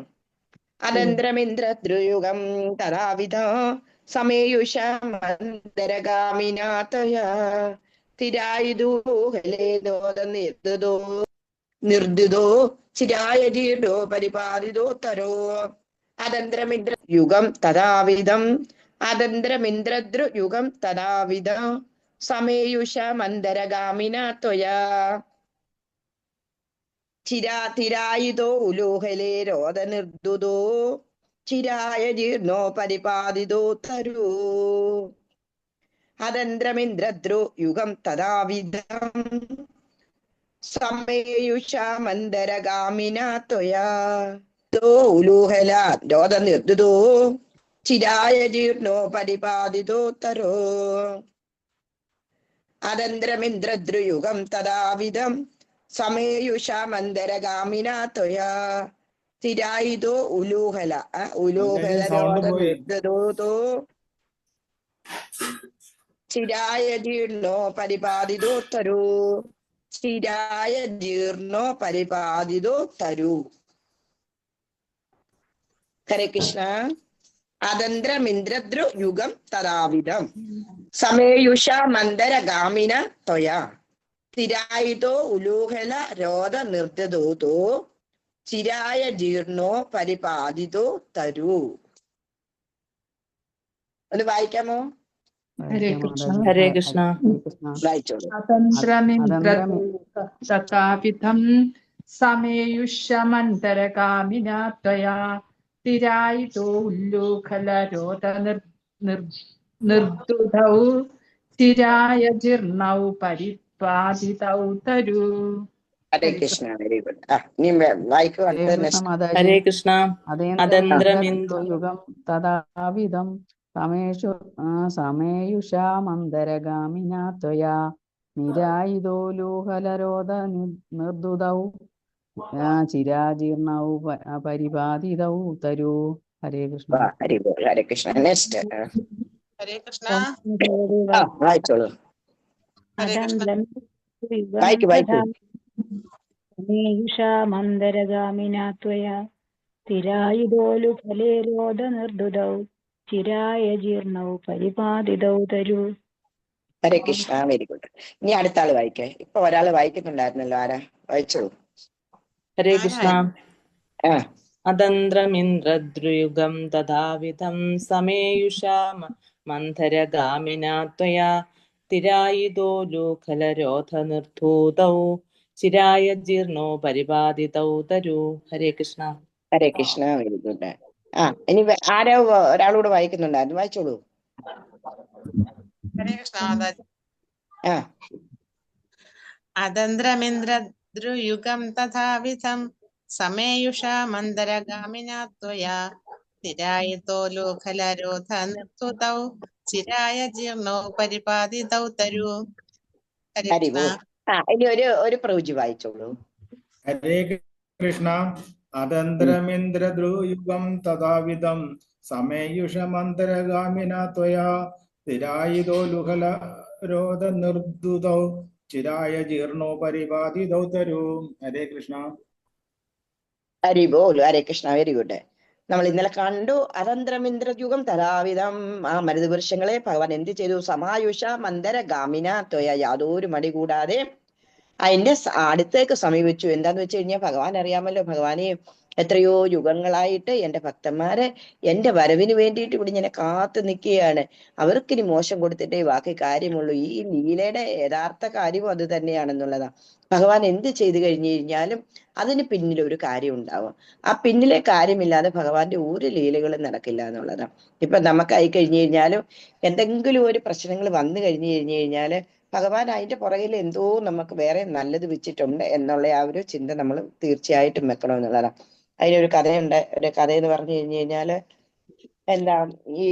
S1: അനന്തരം ഇന്ദ്രദ്രുയുഗം തഥാവിധ സമേയുഷമന്തരഗാമിനാതയാ നിർദ്ദിതോ ചിരായതീർഡോ പരിപാലിതോ തരോ. അനന്തരമിന്ദ്രയുഗം തഥാവിധം അനന്തരമിന്ദ്രദ്രുയുഗം തഥാവിധ സമേയുഷമന്തരഗാമിനാത്വയാ ചിരാതിരായിതോ ഉലോഹലേ രോദനിർദ്ദുതോ ചിരായ ജീർണോ പരിപാലിതോ തരൂ. അനന്തരമിന്ദ്രദ്രുയുഗം തഥാവിധം സമേയുഷമന്തരഗാമിനാ ത്വയാ ഉലൂഹല രോദനിർദ്ദുതോ ചിരായ ജീർണോ പരിപാലിതോ തരോ. അനന്തരമിന്ദ്രദ്രുയുഗം തഥാവിധം സമേയുഷമന്തരഗാമിനാ ത്വയാ സ്ഥിരായിതോ ഉലൂഹല ഉലൂഹല രോദനിർദ്ദുതോ ചിരായ ജീർണോ പരിപാലിതോ തരൂ. ചിരായ ജീർണോ പരിപാലിതോ തരൂ. ഹരേ കൃഷ്ണ. അനന്തരമിന്ദ്രദ്രുയുഗം തഥാവിധം സമേയുഷമന്തരഗാമിന ത്വയാ സ്ഥിരായിതോ ഉലൂഹല രോദനിർദ്ദുതോ ചിരായ ജീർണോ പരിപാലിതോ തരൂ. ഒന്ന് വായിക്കാമോ?
S4: ഹരേ കൃഷ്ണ.
S3: ഹരേ കൃഷ്ണ.
S1: വായിച്ചോളൂ.
S4: അതന്ത്രമിന്ദ്രകാവിധം സമേയുഷമന്തരഗാമിനാ ത്വയാ സ്ഥിരായിതോ ഉല്ലൂഖലരോധ നിർദ്ദുതൗ ചിരായ ജീർണൗ പരിപാലിതൗ തരൂ.
S1: ഹരേ കൃഷ്ണ. Very good. ഇനി വായിക്കൂ.
S3: ഹരേ കൃഷ്ണ. അതന്ത്രമിന്ദ്രയുഗം തഥാവിധം സമേയുഷാമന്തരഗാമിനാ ത്വയാ നിരായിതോ ലൂഹലരോധ നിർദ്ദുതൗ ചിരാജീർണൗ പരിപാലിതൗ തരൂ. ഹരേ കൃഷ്ണ.
S1: ഹരേ കൃഷ്ണ. നെക്സ്റ്റ്.
S11: ഹരേ കൃഷ്ണ.
S1: വായിച്ചോളൂ. വായിക്കൂ.
S5: സമേയുഷാമന്തരഗാമിനാ ത്വയാ സ്ഥിരായിതോലു ഫലേ രോദനിർദ്ദുതൗ ചിരായ ജീർണൗ പരിപാലിതൗ തരൂ.
S1: ഹരേ കൃഷ്ണ. Very good. ഇനി അടുത്ത ആള് വായിക്കേ. ഇപ്പൊ ഒരാള് വായിക്കുന്നുണ്ടായിരുന്നല്ലോ. ആരാ? വായിച്ചോളൂ.
S3: ഹരേ കൃഷ്ണ. അതന്ത്രമിന്ദ്രദ്രുയുഗം തഥാവിധം സമേയുഷാമന്തരഗാമിനാ ത്വയാ സ്ഥിരായിതോ ലൂഖലരോധ നിർദ്ദുതൗ ചിരായ ജീർണോ പരിപാലിതൗ തരൂ. ഹരേ കൃഷ്ണ.
S1: ഹരേ കൃഷ്ണ. Very good. ഇനി ആരോ ഒരാളോട് വായിക്കുന്നുണ്ടായിരുന്നു. വായിച്ചോളൂ.
S11: ഹരേ കൃഷ്ണ. അതന്ത്രമിന്ദ്രദ്രുയുഗം തഥാവിധം സമേയുഷമന്തരഗാമിനാ ത്വയാ സ്ഥിരായിതോ ലൂഖലരോധ നിർദ്ദുതൗ ചിരായ ജീർണോ പരിപാലിതൗ തരൂ. ഹരേ കൃഷ്ണ.
S1: ഇനി ഒരു പ്രവചി വായിച്ചോളൂ.
S2: ഹരേ കൃഷ്ണ. അതന്ത്രമിന്ദ്രദ്രുയുഗം തഥാവിധം സമേയുഷമന്തരഗാമിനാ ത്വയാ സ്ഥിരായിതോ ലുഹല രോദനിർദ്ദുതൗ ചിരായ ജീർണോ പരിപാലിതൗ തരൂ. ഹരേ കൃഷ്ണ.
S1: ഹരി ബോൾ. ഹരേ കൃഷ്ണ. Very good. നമ്മൾ ഇന്നലെ കണ്ടു. അനന്തരമിന്ദ്രയുഗം തഥാവിധം ആ മരുതുവൃക്ഷങ്ങളെ ഭഗവാൻ എന്ത് ചെയ്തു? സമായുഷ മന്തരഗാമിന ത്വയ യാതൊരു മടി കൂടാതെ അതിന്റെ അടുത്തേക്ക് സമീപിച്ചു. എന്താന്ന് വെച്ച് കഴിഞ്ഞാൽ ഭഗവാൻ അറിയാമല്ലോ, ഭഗവാനെ എത്രയോ യുഗങ്ങളായിട്ട് എന്റെ ഭക്തന്മാരെ എന്റെ വരവിന് വേണ്ടിയിട്ട് ഇവിടെ ഇങ്ങനെ കാത്തു നിൽക്കുകയാണ്. അവർക്കിനി മോശം കൊടുത്തിട്ടേ ബാക്കി കാര്യമുള്ളൂ. ഈ ലീലയുടെ യഥാർത്ഥ കാര്യവും അത് തന്നെയാണെന്നുള്ളതാ. ഭഗവാൻ എന്ത് ചെയ്തു കഴിഞ്ഞു കഴിഞ്ഞാലും അതിന് പിന്നിൽ ഒരു കാര്യം ഉണ്ടാവും. ആ പിന്നിലെ കാര്യമില്ലാതെ ഭഗവാന്റെ ഒരു ലീലകളും നടക്കില്ല എന്നുള്ളതാണ്. ഇപ്പൊ നമുക്കായി കഴിഞ്ഞു കഴിഞ്ഞാലും എന്തെങ്കിലും ഒരു പ്രശ്നങ്ങൾ വന്നു കഴിഞ്ഞു കഴിഞ്ഞാല് ഭഗവാൻ അതിന്റെ പുറകിൽ എന്തോ നമുക്ക് വേറെ നല്ലത് വെച്ചിട്ടുണ്ട് എന്നുള്ള ആ ഒരു ചിന്ത നമ്മൾ തീർച്ചയായിട്ടും വെക്കണം എന്നുള്ളതാണ്. അതിനൊരു കഥയുണ്ട്. ഒരു കഥ എന്ന് പറഞ്ഞു കഴിഞ്ഞു കഴിഞ്ഞാല് എന്താ, ഈ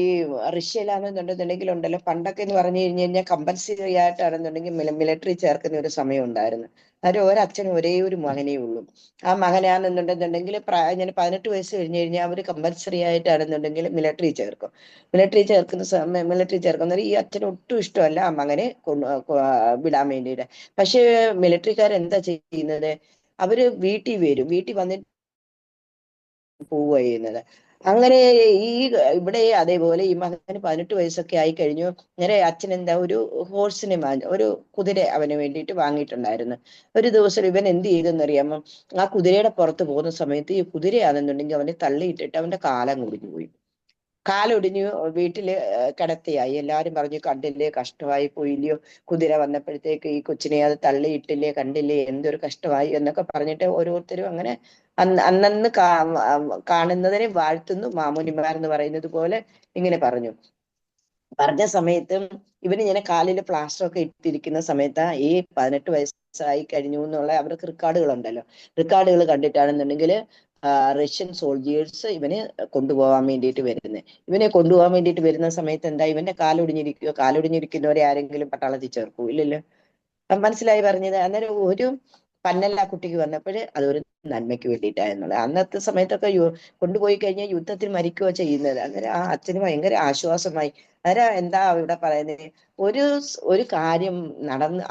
S1: റഷ്യയിലാണെന്നുണ്ടെന്നുണ്ടെങ്കിൽ ഉണ്ടല്ലോ, പണ്ടൊക്കെ എന്ന് പറഞ്ഞു കഴിഞ്ഞു കഴിഞ്ഞാൽ കമ്പൽസറി ആയിട്ടാണെന്നുണ്ടെങ്കിൽ മിലിറ്ററി ചേർക്കുന്ന ഒരു സമയം ഉണ്ടായിരുന്നു. അത് ഒരച്ഛനും ഒരേ ഒരു മകനേ ഉള്ളൂ. ആ മകനാണെന്നുണ്ടെന്നുണ്ടെങ്കിൽ ഞാൻ 18 വയസ്സ് കഴിഞ്ഞു കഴിഞ്ഞാൽ അവർ കമ്പൽസറി ആയിട്ടാണെന്നുണ്ടെങ്കിൽ മിലിറ്ററി ചേർക്കും. മിലിറ്ററി ചേർക്കുന്നത് ഈ അച്ഛന് ഒട്ടും ഇഷ്ടമല്ല ആ മകനെ വിടാൻ വേണ്ടിയിട്ട്. പക്ഷേ മിലിറ്ററിക്കാർ എന്താ ചെയ്യുന്നത്, അവര് വീട്ടിൽ വരും, വീട്ടിൽ വന്നിട്ട് പോവുക ചെയ്യുന്നത്. അങ്ങനെ ഈ ഇവിടെ അതേപോലെ ഈ മകന് 18 വയസ്സൊക്കെ ആയി കഴിഞ്ഞു. നേരെ അച്ഛൻ എന്താ ഒരു ഹോഴ്സിനെ ഒരു കുതിര അവന് വേണ്ടിയിട്ട് വാങ്ങിയിട്ടുണ്ടായിരുന്നു. ഒരു ദിവസം ഇവൻ എന്ത് ചെയ്തെന്നറിയാമോ, ആ കുതിരയുടെ പുറത്ത് പോകുന്ന സമയത്ത് ഈ കുതിരയാണെന്നുണ്ടെങ്കിൽ അവനെ തള്ളിയിട്ടിട്ട് അവന്റെ കാലം കുടിഞ്ഞു പോയി. കാലൊടിഞ്ഞു വീട്ടില് കിടത്തിയായി. എല്ലാരും പറഞ്ഞു, കണ്ടില്ലേ, കഷ്ടമായി പോയില്ലയോ, കുതിര വന്നപ്പോഴത്തേക്ക് ഈ കൊച്ചിനെ അത് തള്ളിയിട്ടില്ലേ, കണ്ടില്ലേ, എന്തൊരു കഷ്ടമായി എന്നൊക്കെ പറഞ്ഞിട്ട് ഓരോരുത്തരും അങ്ങനെ അന്നന്ന് കാണുന്നതിനെ വാഴ്ത്തുന്നു മാമുനിമാരെന്ന് പറയുന്നത് പോലെ ഇങ്ങനെ പറഞ്ഞു. പറഞ്ഞ സമയത്തും ഇവന് ഇങ്ങനെ കാലിൽ പ്ലാസ്റ്റർ ഒക്കെ ഇട്ടിരിക്കുന്ന സമയത്ത് ഈ 18 വയസ്സായി കഴിഞ്ഞു എന്നുള്ള അവർക്ക് റെക്കോർഡുകളുണ്ടല്ലോ. റെക്കോർഡുകൾ കണ്ടിട്ടാണെന്നുണ്ടെങ്കിൽ റഷ്യൻ സോൾജിയേഴ്സ് ഇവനെ കൊണ്ടുപോകാൻ വേണ്ടിയിട്ട് വരുന്നത്. ഇവനെ കൊണ്ടുപോകാൻ വേണ്ടിയിട്ട് വരുന്ന സമയത്ത് എന്താ, ഇവന്റെ കാലൊടിഞ്ഞിരിക്കുകയോ, കാലൊടിഞ്ഞിരിക്കുന്നവരെ ആരെങ്കിലും പട്ടാളത്തിൽ ചേർക്കൂ? ഇല്ലല്ലോ. മനസ്സിലായി പറഞ്ഞത്. അന്നേരം ഒരു പന്നല്ല കുട്ടിക്ക് വന്നപ്പോൾ അതൊരു നന്മയ്ക്ക് വേണ്ടിയിട്ടായിരുന്നുള്ളത്. അന്നത്തെ സമയത്തൊക്കെ കൊണ്ടുപോയി കഴിഞ്ഞാൽ യുദ്ധത്തിൽ മരിക്കുകയോ ചെയ്യുന്നത്. അന്നേരം ആ അച്ഛന് ഭയങ്കര ആശ്വാസമായി. അന്നേരം എന്താ ഇവിടെ പറയുന്നത്, ഒരു കാര്യം നടന്ന്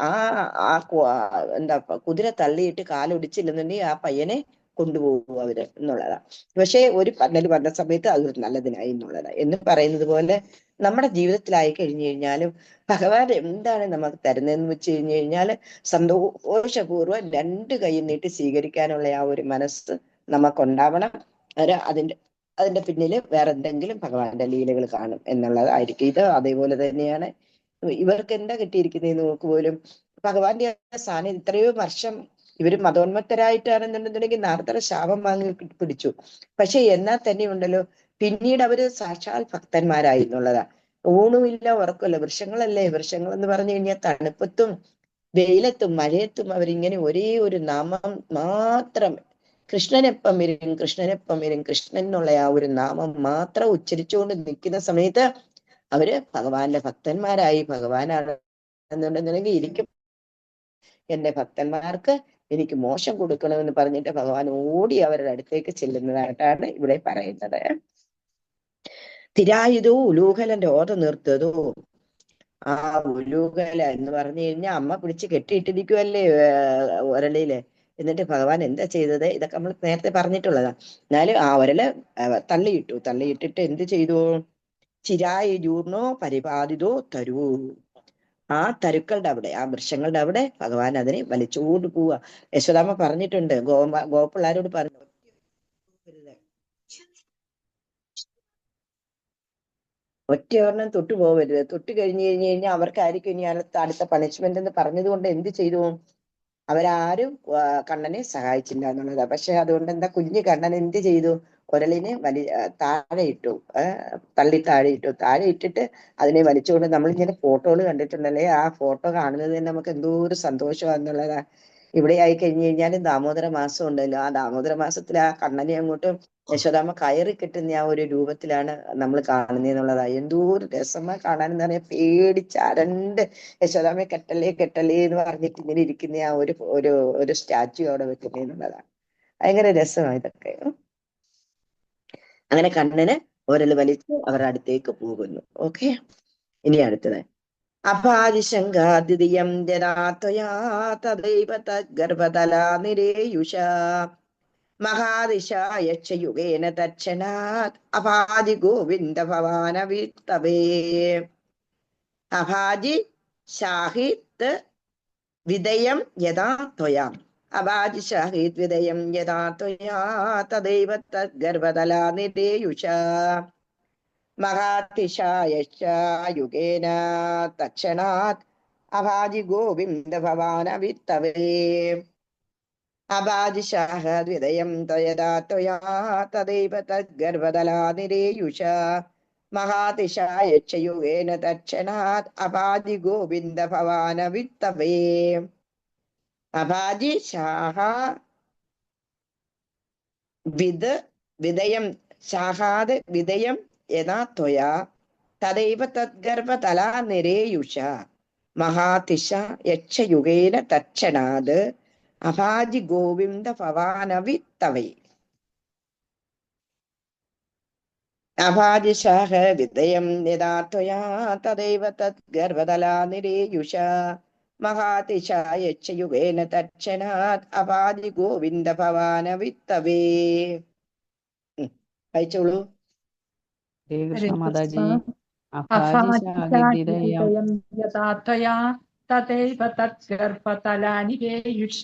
S1: എന്താ കുതിര തള്ളിയിട്ട് കാലൊടിച്ചില്ലെന്നുണ്ടെങ്കിൽ ആ പയ്യനെ കൊണ്ടുപോകും അവര് എന്നുള്ളതാ. പക്ഷെ ഒരു പന്നൽ വന്ന സമയത്ത് അതൊരു നല്ലതിനായി എന്നുള്ളതാ. എന്ന് പറയുന്നത് പോലെ നമ്മുടെ ജീവിതത്തിലായി കഴിഞ്ഞു കഴിഞ്ഞാലും ഭഗവാൻ എന്താണ് നമുക്ക് തരുന്നതെന്ന് വെച്ച് കഴിഞ്ഞു കഴിഞ്ഞാല് സന്തോഷപൂർവ്വം 2 കൈ നീട്ടി സ്വീകരിക്കാനുള്ള ആ ഒരു മനസ്സ് നമുക്കുണ്ടാവണം. അതിന്റെ പിന്നില് വേറെ എന്തെങ്കിലും ഭഗവാന്റെ ലീലകൾ കാണും എന്നുള്ളതായിരിക്കും. ഇത് അതേപോലെ തന്നെയാണ്. ഇവർക്ക് എന്താ കിട്ടിയിരിക്കുന്നതെന്ന് നോക്ക് പോലും ഭഗവാന്റെ സാന്നിധ്യം. ഇത്രയോ വർഷം ഇവര് മതോന്മത്തരായിട്ടാണെന്നുണ്ടെന്നുണ്ടെങ്കിൽ നാരദ ശാപം വാങ്ങി പിടിച്ചു. പക്ഷെ എന്നാൽ തന്നെ ഉണ്ടല്ലോ, പിന്നീട് അവര് സാക്ഷാൽ ഭക്തന്മാരായി എന്നുള്ളതാ. ഊണുമില്ല, ഉറക്കമില്ല. വൃക്ഷങ്ങളല്ലേ, വൃക്ഷങ്ങൾ എന്ന് പറഞ്ഞു കഴിഞ്ഞാൽ തണുപ്പത്തും വെയിലത്തും മഴയത്തും അവരിങ്ങനെ ഒരേ ഒരു നാമം മാത്രം, കൃഷ്ണനെപ്പം വരും, കൃഷ്ണനെപ്പം വരും, കൃഷ്ണൻ എന്നുള്ള ആ ഒരു നാമം മാത്രം ഉച്ചരിച്ചുകൊണ്ട് നിൽക്കുന്ന സമയത്ത് അവര് ഭഗവാന്റെ ഭക്തന്മാരായി. ഭഗവാനാണെന്നുണ്ടെന്നുണ്ടെങ്കിൽ ഇരിക്കും എന്റെ ഭക്തന്മാർക്ക് എനിക്ക് മോശം കൊടുക്കണമെന്ന് പറഞ്ഞിട്ട് ഭഗവാൻ ഓടി അവരുടെ അടുത്തേക്ക് ചെല്ലുന്നതായിട്ടാണ് ഇവിടെ പറയുന്നത്. തിരായുധോ ഉലൂഖലൻ രോധ നിർത്തതോ. ആ ഉലൂഖല എന്ന് പറഞ്ഞു കഴിഞ്ഞാൽ അമ്മ പിടിച്ച് കെട്ടിയിട്ടിരിക്കുവല്ലേ ഒരളിയില്. എന്നിട്ട് ഭഗവാൻ എന്താ ചെയ്തത്, ഇതൊക്കെ നമ്മൾ നേരത്തെ പറഞ്ഞിട്ടുള്ളതാ. എന്നാലും ആ ഒരല് തള്ളിയിട്ടിട്ട് എന്ത് ചെയ്തു, ചിരായ ജൂർണോ പരിപാലിതോ തരൂ. ആ തരുക്കളുടെ അവിടെ, ആ വൃക്ഷങ്ങളുടെ അവിടെ ഭഗവാൻ അതിനെ വലിച്ചുകൊണ്ട് പോവുക. യശോദാമ്മ പറഞ്ഞിട്ടുണ്ട്, ഗോപിള്ളാരോട് പറഞ്ഞു, ഒറ്റയൊരെണ്ണം തൊട്ടു പോകരുത്. തൊട്ട് കഴിഞ്ഞു കഴിഞ്ഞാൽ അവർക്കായിരിക്കും ഇനി അടുത്ത പണിഷ്മെന്റ് എന്ന് പറഞ്ഞത് കൊണ്ട് എന്ത് ചെയ്തു, അവരാരും കണ്ണനെ സഹായിച്ചില്ല എന്നുള്ളതാ. പക്ഷെ അതുകൊണ്ട് എന്താ, കുഞ്ഞു കണ്ണൻ എന്ത് ചെയ്തു, കുരളിനെ താഴെ ഇട്ടു, താഴെ ഇട്ടിട്ട് അതിനെ വലിച്ചുകൊണ്ട്, നമ്മളിങ്ങനെ ഫോട്ടോകൾ കണ്ടിട്ടുണ്ടല്ലേ, ആ ഫോട്ടോ കാണുന്നത് തന്നെ നമുക്ക് എന്തോ ഒരു സന്തോഷമാണെന്നുള്ളതാ. ഇവിടെ ആയി കഴിഞ്ഞു കഴിഞ്ഞാലും ദാമോദര മാസം ഉണ്ടല്ലോ, ആ ദാമോദര മാസത്തിൽ ആ കണ്ണനെ അങ്ങോട്ട് യശോദാമ്മ കയറി കിട്ടുന്ന ആ ഒരു രൂപത്തിലാണ് നമ്മൾ കാണുന്നത് എന്നുള്ളതാ. എന്തോ ഒരു രസമായി കാണാനെന്ന് പറയാൻ, പേടിച്ചരണ്ട് യശോദാമ്മയെ കെട്ടല്ലേ എന്ന് പറഞ്ഞിട്ട് ഇങ്ങനെ ഇരിക്കുന്ന ആ ഒരു സ്റ്റാച്യു അവിടെ വെക്കുന്നതെന്നുള്ളതാണ്. ഭയങ്കര രസമാണ് ഇതൊക്കെ. അങ്ങനെ കണ്ണന് ഒരല് വലിച്ച് അവരുടെ അടുത്തേക്ക് പോകുന്നു. ഓക്കെ, ഇനി അടുത്തത് അപാദിശങ്കാദ്വിതീയം ജനാത്വയാ തദൈവ തദ്ഗർഭതലാ നിരേയുഷ മഹാദിശായക്ഷയുഗേന തക്ഷണാത് അപാദി ഗോവിന്ദ ഭവാനവിത്തവേ. അപാദി ഷാഹിത് വിദയം യഥാ ത്വയാ അവാജിഷാഹീത് വിദയം യഥാ ത്വയാ തദൈവ തദ്ഗർഭതലാ നിരേയുഷ മഹാതിശായശ്ച യുഗേന തക്ഷണാത് അവാജി ഗോവിന്ദ ഭവാനവിത്തവേ അവാജിഷാഹദ്വിദയം യഥാ ത്വയാ തദൈവ തദ്ഗർഭതലാ നിരേയുഷ മഹാതിശായശ്ച യുഗേന തക്ഷണാത് അവാജി ഗോവിന്ദ ഭവാനവിത്തവേ അഭാജി ശാഹ വിദയം ശാഹാത് വിദയം യഥാ ത്വയാ തദൈവ തദ്ഗർഭതലാ നിരേയുഷ മഹാതിശ യക്ഷയുഗേന തക്ഷണാത് അഭാജി ഗോവിന്ദ ഭവാനവിത്തവേ അഭാജി ശാഹ വിദയം യഥാ ത്വയാ തദൈവ തദ്ഗർഭതലാ നിരേയുഷ മഹാതിശായക്ഷയുഗേന തക്ഷണാത് അപാജി ഗോവിന്ദ ഭവാനവിത്തവേ. വായിച്ചോളൂ.
S3: ഹരേ കൃഷ്ണ മാതാജി.
S4: അഭാജിഷാഹിദ്വിദയം യഥാ ത്വയാ തദൈവ തദ്ഗർഭതലാ നിരേയുഷ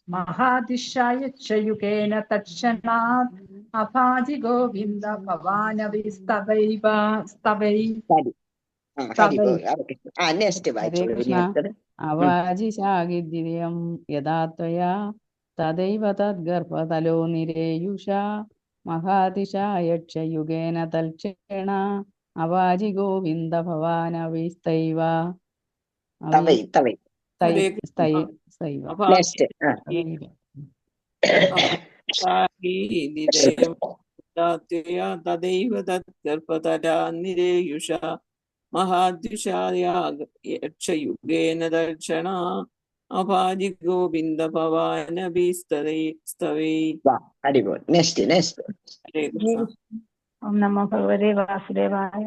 S4: മഹാതിശായക്ഷയുഗേന തക്ഷണാത് അഭാജി ഗോവിന്ദ ഭവാനവിസ്തവൈവ സ്തവൈ.
S1: നെക്സ്റ്റ് വായിച്ചോളൂ.
S3: അവാജിഷാഹിദ്വിദയം യഥാ ത്വയാ തദൈവ തദ്ഗർഭതലോ നിരേയുഷ മഹാതിശായക്ഷയുഗേന തൽക്ഷണ അവാജി ഗോവിന്ദ ഭവാനവിസ്തൈവ.
S10: തദൈവ തദ്ഗർഭതലാ നിരേയുഷ മഹാദ്വിഷായക്ഷയുഗേന ദർശന അഭാജി ഗോവിന്ദ ഭവാനവിസ്തവേ.
S1: അടിപൊളി. നെക്സ്റ്റ്.
S5: ഓം നമോ ഭഗവതേ വാസുദേവായ.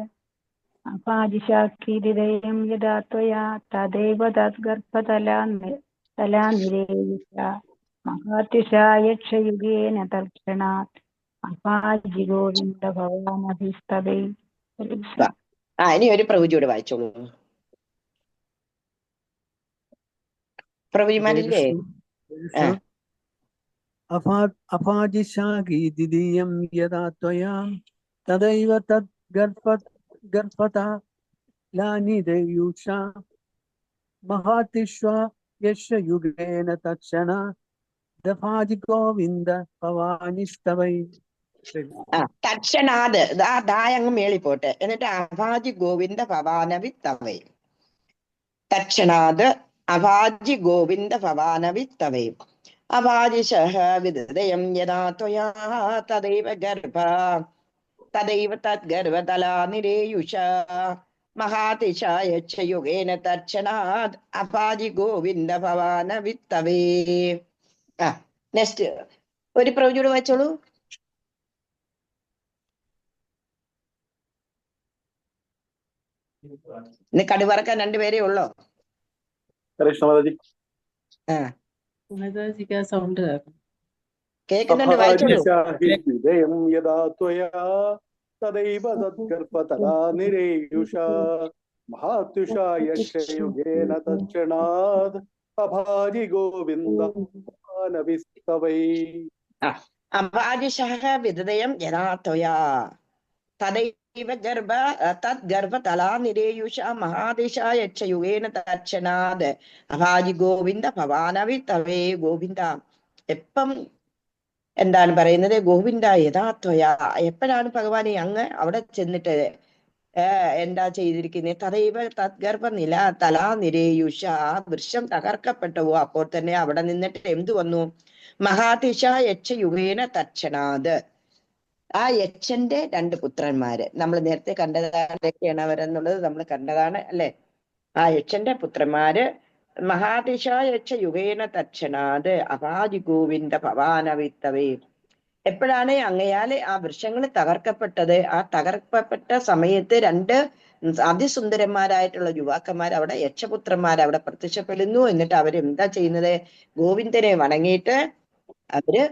S5: അപാജിഷാഖീദിദയം യഥാ ത്വയാ തദൈവ തദ്ഗർഭതലാ നിരേയുഷ മഹാതിശായക്ഷയുഗേന തൽക്ഷണാത് അപാജി ഗോവിന്ദ ഭവാനവിസ്തവേ.
S1: ഇനി ഒരു പ്രഭുജിയോട് വായിച്ചോളൂ. പ്രഭുജിമാരില്ലേ?
S10: അഭാജിഷാഖീദിദയം യഥാ ത്വയാ തദൈവ തദ്ഗർഭതലാ നിരേയുഷ മഹാതിശായക്ഷയുഗേന തക്ഷണാത് അഭാജി ഗോവിന്ദ ഭവാനിസ്തവൈ.
S1: തക്ഷണാത് ദായങ്ങ് മേളി പോട്ടെ. എന്നിട്ട് അഭാജി ഗോവിന്ദ ഭവാനവിത്തവേ. തക്ഷണാത് അഭാജി ഗോവിന്ദ ഭവാനവിത്തവേ. അഭാജിഷഃ വിദയം യഥാ ത്വയാ തദൈവ തദ്ഗർഭതലാ നിരേയുഷ മഹാതിശായക്ഷയുഗേന തക്ഷണാത് അഭാജി ഗോവിന്ദ ഭവാനവിത്തവേ. നെക്സ്റ്റ് ഒരു പ്രവചോട് വായിച്ചോളൂ. ഇന്ന് കടുവറക്കാൻ രണ്ടുപേരേ ഉള്ളോ?
S3: സൗണ്ട്
S1: കേൾക്കുന്നുണ്ട്, വായിച്ചോളൂ.
S12: തദൈവ തദ്ഗർഭതലാ നിരേയുഷ മഹാത്യുഷായക്ഷയുഗേന തക്ഷണാത് അഭാജി ഗോവിന്ദ ഭവാനവിസ്തവൈ.
S1: അഭാജിഷഃ വിദയം യഥാ ത്വയാ തദൈവ തദ്ഗർഭതലാ നിരേയുഷ മഹാതിശായക്ഷയുഗേന തക്ഷണാത് അഭാജി ഗോവിന്ദ ഭവാനവിത്തവേ. ഗോവിന്ദ എപ്പം എന്താണ് പറയുന്നത്? ഗോവിന്ദ യഥാ ത്വയാ എപ്പോഴാണ് ഭഗവാനെ അങ്ങ് അവിടെ ചെന്നിട്ട് എന്താ ചെയ്തിരിക്കുന്നത്? തദൈവ തദ്ഗർഭ തലാ നിരേയുഷ വൃക്ഷം തകർക്കപ്പെട്ടുവോ അപ്പോൾ തന്നെ അവിടെ നിന്നിട്ട് എന്തു വന്നു? മഹാതിശായക്ഷയുഗേന തക്ഷണാത് ആ യക്ഷന്റെ രണ്ട് പുത്രന്മാര് നമ്മൾ നേരത്തെ കണ്ടതാണ് അവരെന്നുള്ളത് നമ്മൾ കണ്ടതാണ് അല്ലെ? ആ യക്ഷന്റെ പുത്രന്മാര് മഹാതിശായക്ഷയുഗേന തക്ഷണാത് അപാജി ഗോവിന്ദ ഭവാനവിത്തവേ. എപ്പോഴാണ് അങ്ങയാല് ആ വൃക്ഷങ്ങൾ തകർക്കപ്പെട്ടത്? ആ തകർക്കപ്പെട്ട സമയത്ത് രണ്ട് അതിസുന്ദരന്മാരായിട്ടുള്ള യുവാക്കന്മാർ അവിടെ യക്ഷപുത്രന്മാർ അവിടെ പ്രത്യക്ഷപ്പെടുന്നു. എന്നിട്ട് അവരെന്താ ചെയ്യുന്നത്? ഗോവിന്ദനെ വണങ്ങിയിട്ട് അവര്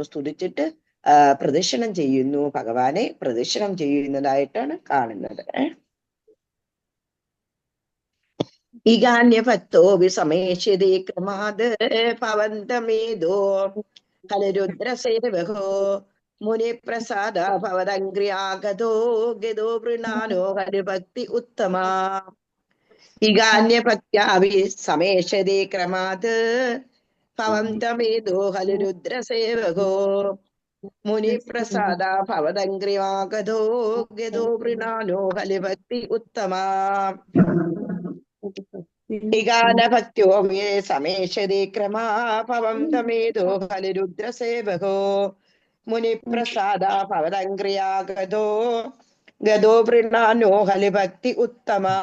S1: സ്തുതിച്ചിട്ട് പ്രദക്ഷിണം ചെയ്യുന്നു. ഭഗവാനെ പ്രദക്ഷിണം ചെയ്യുന്നതായിട്ടാണ് കാണുന്നത്. ഇഗാന്യഭക്തോപി സമേഷ്യതേ ക്രമാത് ഭവന്തമേതോ ഹലരുദ്രസേവകോ മുനിപ്രസാദ ഭവദംഗ്രിയാഗതോ ഗതോ വൃണാനോ ഹരിഭക്തി ഉത്തമാ ഇഗാന്യഭക്ത്യാഭി സമേഷ്യതേ ക്രമാത് ഭവന്തമേതോ ഹലരുദ്രസേവകോ മുനിപ്രസാദ ഭവദംഗ്രിയാഗതോ ഗതോ വൃണാനോ ഹരിഭക്തി ഉത്തമാ ിഗാനഭക്ത്യോ മേ സമേഷ്യതേ ക്രമാ ഭവന്തമേതോ ഹലിരുദ്രസേവകോ മുനിപ്രസാദ ഭവദംഗ്രിയാഗതോ ഗതോ വൃണാനോ ഹലിഭക്തി ഉത്തമാ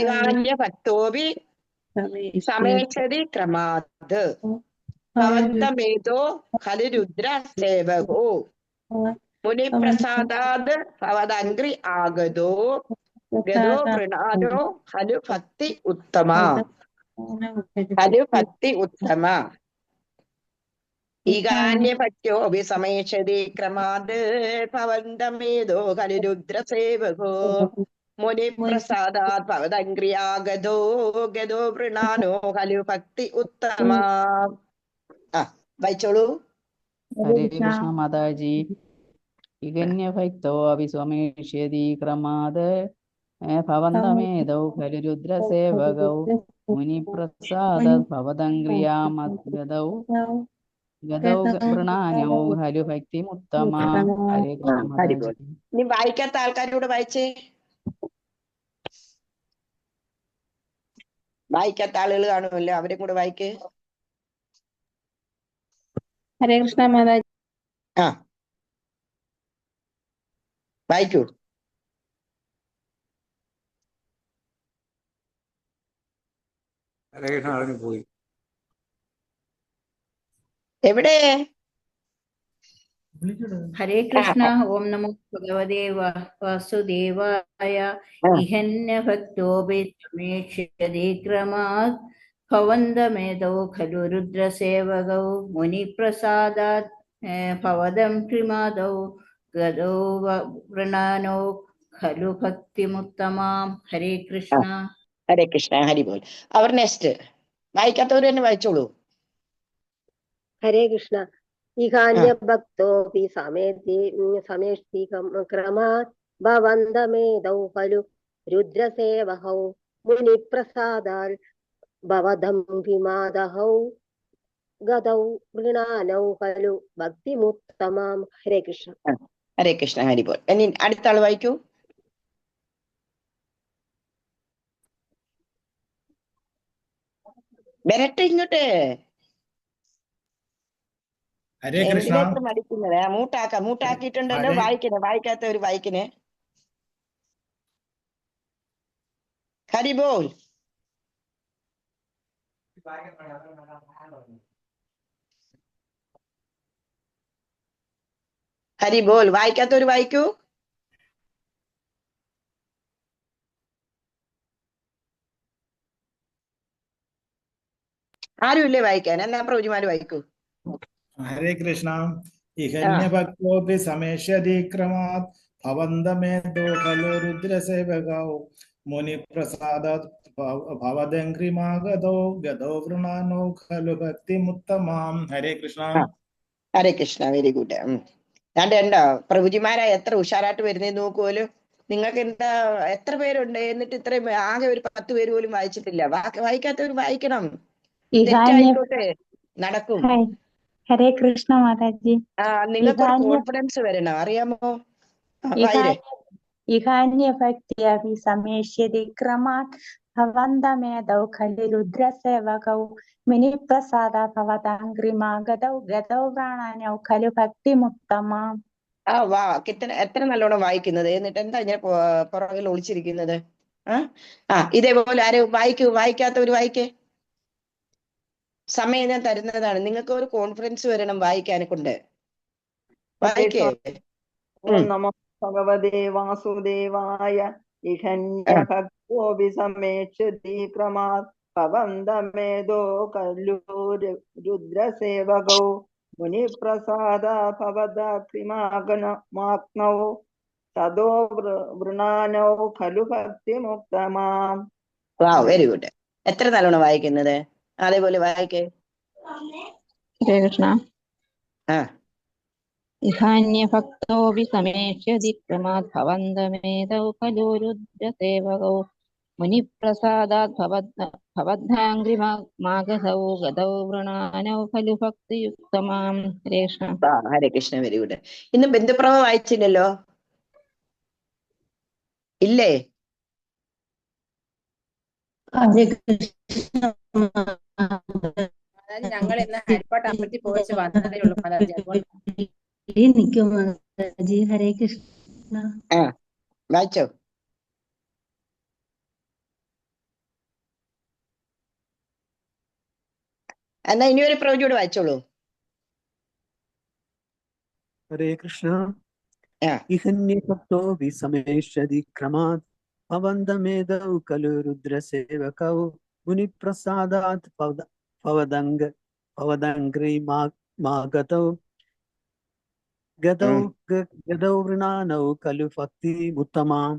S1: ഇഗാന്യഭക്തോപി സമേഷ്യതി ക്രമാത് ഭവന്തമേതോ ഹലിരുദ്രസേവകോ മുനിപ്രസാദാത് ഭവദംഗ്രി ആഗതോ ഗതോ വൃണാനോ ഹലു ഭക്തി ഉത്തമ ഹലു ഭക്തി ഉത്തമ ഈഗാന്യഭക്ത്യോ അഭിസമേഷ്യതി ക്രമാത് ഭവന്തമേതോ ഹലിരുദ്രസേവകോ മുനിപ്രസാദാത് ഭവദംഗ്രിയാഗതോ ഗതോ വൃണാനോ ഹലു ഭക്തി ഉത്തമ. വായിച്ചോളൂ.
S3: ഹരേ കൃഷ്ണ മാതാജി. ഇഗന്യഭക്തോ അഭിസ്വമേഷ്യതി ക്രമാത് ഭവന്തമേതൗ ഹരിരുദ്രസേവകൗ മുനിപ്രസാദ ഭവദംഗ്രിയാമദ്ഗതൗ ഗതൗ വൃണാനൗ ഹരിഭക്തിമുത്തമ. ഹരേ കൃഷ്ണ മാതാജി.
S1: ഇനി വായിക്കാത്ത ആൾക്കാരോട് വായിച്ചേ. വായിക്കാത്ത ആളുകൾ കാണുമല്ലോ, അവരെ കൂടെ വായിക്ക്.
S6: ഹരേ കൃഷ്ണ മാതാജി.
S1: വായിക്കൂ.
S2: പോയി
S1: എവിടെ?
S7: ഹരേ കൃഷ്ണ. ഓം നമോ ഭഗവതേ വാസുദേവായ. ഇഹന്യഭക്തോപി സമേക്ഷ്യതേ ക്രമാത് ഭവന്തമേതോ ഖലു രുദ്രസേവകൗ മുനിപ്രസാദാത് ഭവദം ക്രിമാദൗ ഗതോ വൃണാനോ ഖലു ഭക്തിമുത്തമാം. ഹരേ കൃഷ്ണ.
S1: ഹരേ കൃഷ്ണ. ഹരി ബോൽ. അവർ നെക്സ്റ്റ് വായിക്കാത്തവർ തന്നെ വായിച്ചോളൂ.
S9: ഹരേ കൃഷ്ണ. ഇഹാന്യഭക്തോപി സമേഷ്ടി ക്രമാത് ഭവന്തമേതൗ ഖലു രുദ്രസേവകൗ മുനിപ്രസാദാൽ ഭവദം വിമാദഹൗ ഗതൗ വൃണാനൗ ഖലു ഭക്തിമുത്തമാം. ഹരേ കൃഷ്ണ.
S1: ഹരേ കൃഷ്ണ. ഹരി ബോൽ. ഇനി അടുത്ത ആൾ വായിക്കൂ. വരട്ടെ ഇങ്ങോട്ട്.
S2: ഹരേ കൃഷ്ണ.
S1: മടിക്കുന്നത് മൂട്ടാക്കിയിട്ടുണ്ടല്ലോ. വായിക്കണേ, വായിക്കാത്തവര് വായിക്കണേ. ഹരി ബോൽ. ഹരി ബോൽ. വായിക്കാത്തവര് വായിക്കൂ. ആരുമില്ലേ വായിക്കാൻ? എന്നാ പ്രഭുജിമാര് വായിക്കൂ.
S2: ഹരേ കൃഷ്ണ. ഇഹന്യഭക്തോപി സമേഷ്യതി ക്രമാത് ഭവന്തമേതോ ഖലു രുദ്രസേവകൗ മുനിപ്രസാദാത് ഭവദംഗ്രിമാഗതോ ഗതോ വൃണാനോ ഖലു ഭക്തിമുത്തമാം. ഹരേ കൃഷ്ണ.
S1: ഹരേ കൃഷ്ണ. Very good. കണ്ടോ പ്രഭുജിമാരാ എത്ര ഉഷാറായിട്ട് വരുന്നേ നോക്കുമല്ലോ. നിങ്ങൾക്ക് എന്താ എത്ര പേരുണ്ട്? എന്നിട്ട് ഇത്രയും ആകെ ഒരു 10 പേര് പോലും വായിച്ചിട്ടില്ല. വായിക്കാത്തവർ വായിക്കണം. തെറ്റായിക്കോട്ടെ, നടക്കും.
S5: ഹരേ കൃഷ്ണ മാതാജി.
S1: നിങ്ങൾക്ക് കോൺഫിഡൻസ് വരണം, അറിയാമോ?
S5: ഇഹാന്യഭക്ത്യാഭി സമേഷ്യതി ക്രമാത് ഭവന്തമേതൗ ഖലു രുദ്രസേവകൗ മുനിപ്രസാദ ഭവദംഗ്രിമാഗതൗ ഗതൗ വൃണാനൗ ഖലു ഭക്തിമുത്തമാം.
S1: എത്ര നല്ലോണം വായിക്കുന്നത്. എന്നിട്ട് എന്താ ഞാൻ പുറകിൽ ഒളിച്ചിരിക്കുന്നത്? ഇതേപോലെ ആരും വായിക്കാത്തവര് വായിക്കേ. സമയം ഞാൻ തരുന്നതാണ്. നിങ്ങൾക്ക് ഒരു കോൺഫിഡൻസ് വരണം വായിക്കാനെ കൊണ്ട്. വായിക്കേ.
S8: ഓം നമോ ഭഗവതേ വാസുദേവായ. ഇഹന്യഭക്തോപി സമേഷ്യതി ക്രമാത് ഭവന്തമേതോ ഖലു രുദ്രസേവകൗ മുനിപ്രസാദ ഭവദംഗ്രിമാഗ്നൗ തദോ വൃണാനൗ ഖലു ഭക്തിമുത്തമാം.
S1: Very good. എത്ര തവണ വായിക്കുന്നത്? അതേപോലെ വായിക്കേ.
S6: ഹരേ കൃഷ്ണ.
S1: ആ
S6: ഇഹാന്യഭക്തോപി സമേഷ്യതിക്രമാത് ഭവന്തമേതൗ ഖലു രുദ്രസേവകൗ മുനിപ്രസാദാത് ഭവദ്ധാംഘ്രിമാഗതൗ ഗതൗ വൃണാനൗ ഖലു ഭക്തിയുക്തമാം. ഹരേ കൃഷ്ണ.
S1: Hare Krishna, very good. ഇന്ന് ബന്ധുപ്രഭ വായിച്ചില്ലല്ലോ, ഇല്ലേ?
S7: ഞങ്ങൾ ഇന്ന് ഹരിപ്പാട്ട് അമ്പലത്തിൽ പോയിച്ച് വന്നതേ ഉള്ളൂ മാതാജി.
S13: ഹരേ കൃഷ്ണ.
S1: വായിച്ചോ. എന്നാ ഇനി ഒരു പ്രവചോട് വായിച്ചോളൂ.
S10: ഹരേ കൃഷ്ണ. ഇഹന്യഭക്തോ വിസമേഷ്യതി ക്രമാത് ഭവന്തമേതൗ ഖലു രുദ്രസേവകൗ മുനിപ്രസാദാത് ഭവദംഘ്രിമാഗതൗ ഗതൗ വൃണാനൗ ഖലു ഭക്തി ഉത്തമാം.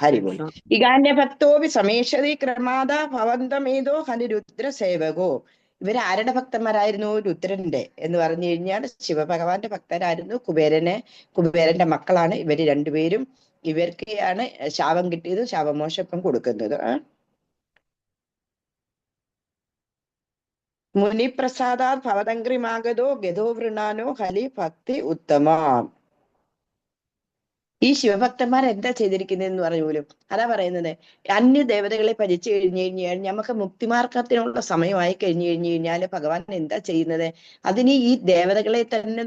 S1: ഹരിബോൾ. ഇഗാന്യഭക്തോപി സമേഷതി ക്രമാദ ഭവന്തമേതോ ഹരിരുദ്ര സേവകോ. ഇവര് ആരുടെ ഭക്തന്മാരായിരുന്നു? രുദ്രന്റെ എന്ന് പറഞ്ഞു കഴിഞ്ഞാൽ ശിവഭഗവാന്റെ ഭക്തരായിരുന്നു. കുബേരന്റെ മക്കളാണ് ഇവര് രണ്ടുപേരും. ഇവർക്കാണ് ശാപം കിട്ടിയത്, ശാപമോശപ്പം കൊടുക്കുന്നത്. മുനിപ്രസാദാത് ഭവദംഘ്രിമാഗതോ ഗതോ വൃണാനോ ഹലി ഭക്തി ഉത്തമാം. ഈ ശിവഭക്തന്മാർ എന്താ ചെയ്തിരിക്കുന്നതെന്ന് പറഞ്ഞു പോലും. അതാ പറയുന്നത്, അന്യ ദേവതകളെ ഭജിച്ചു കഴിഞ്ഞു കഴിഞ്ഞാൽ നമുക്ക് മുക്തിമാർഗത്തിനുള്ള സമയമായി കഴിഞ്ഞു കഴിഞ്ഞാല് ഭഗവാൻ എന്താ ചെയ്യുന്നത്? അതിന് ഈ ദേവതകളെ തന്നെ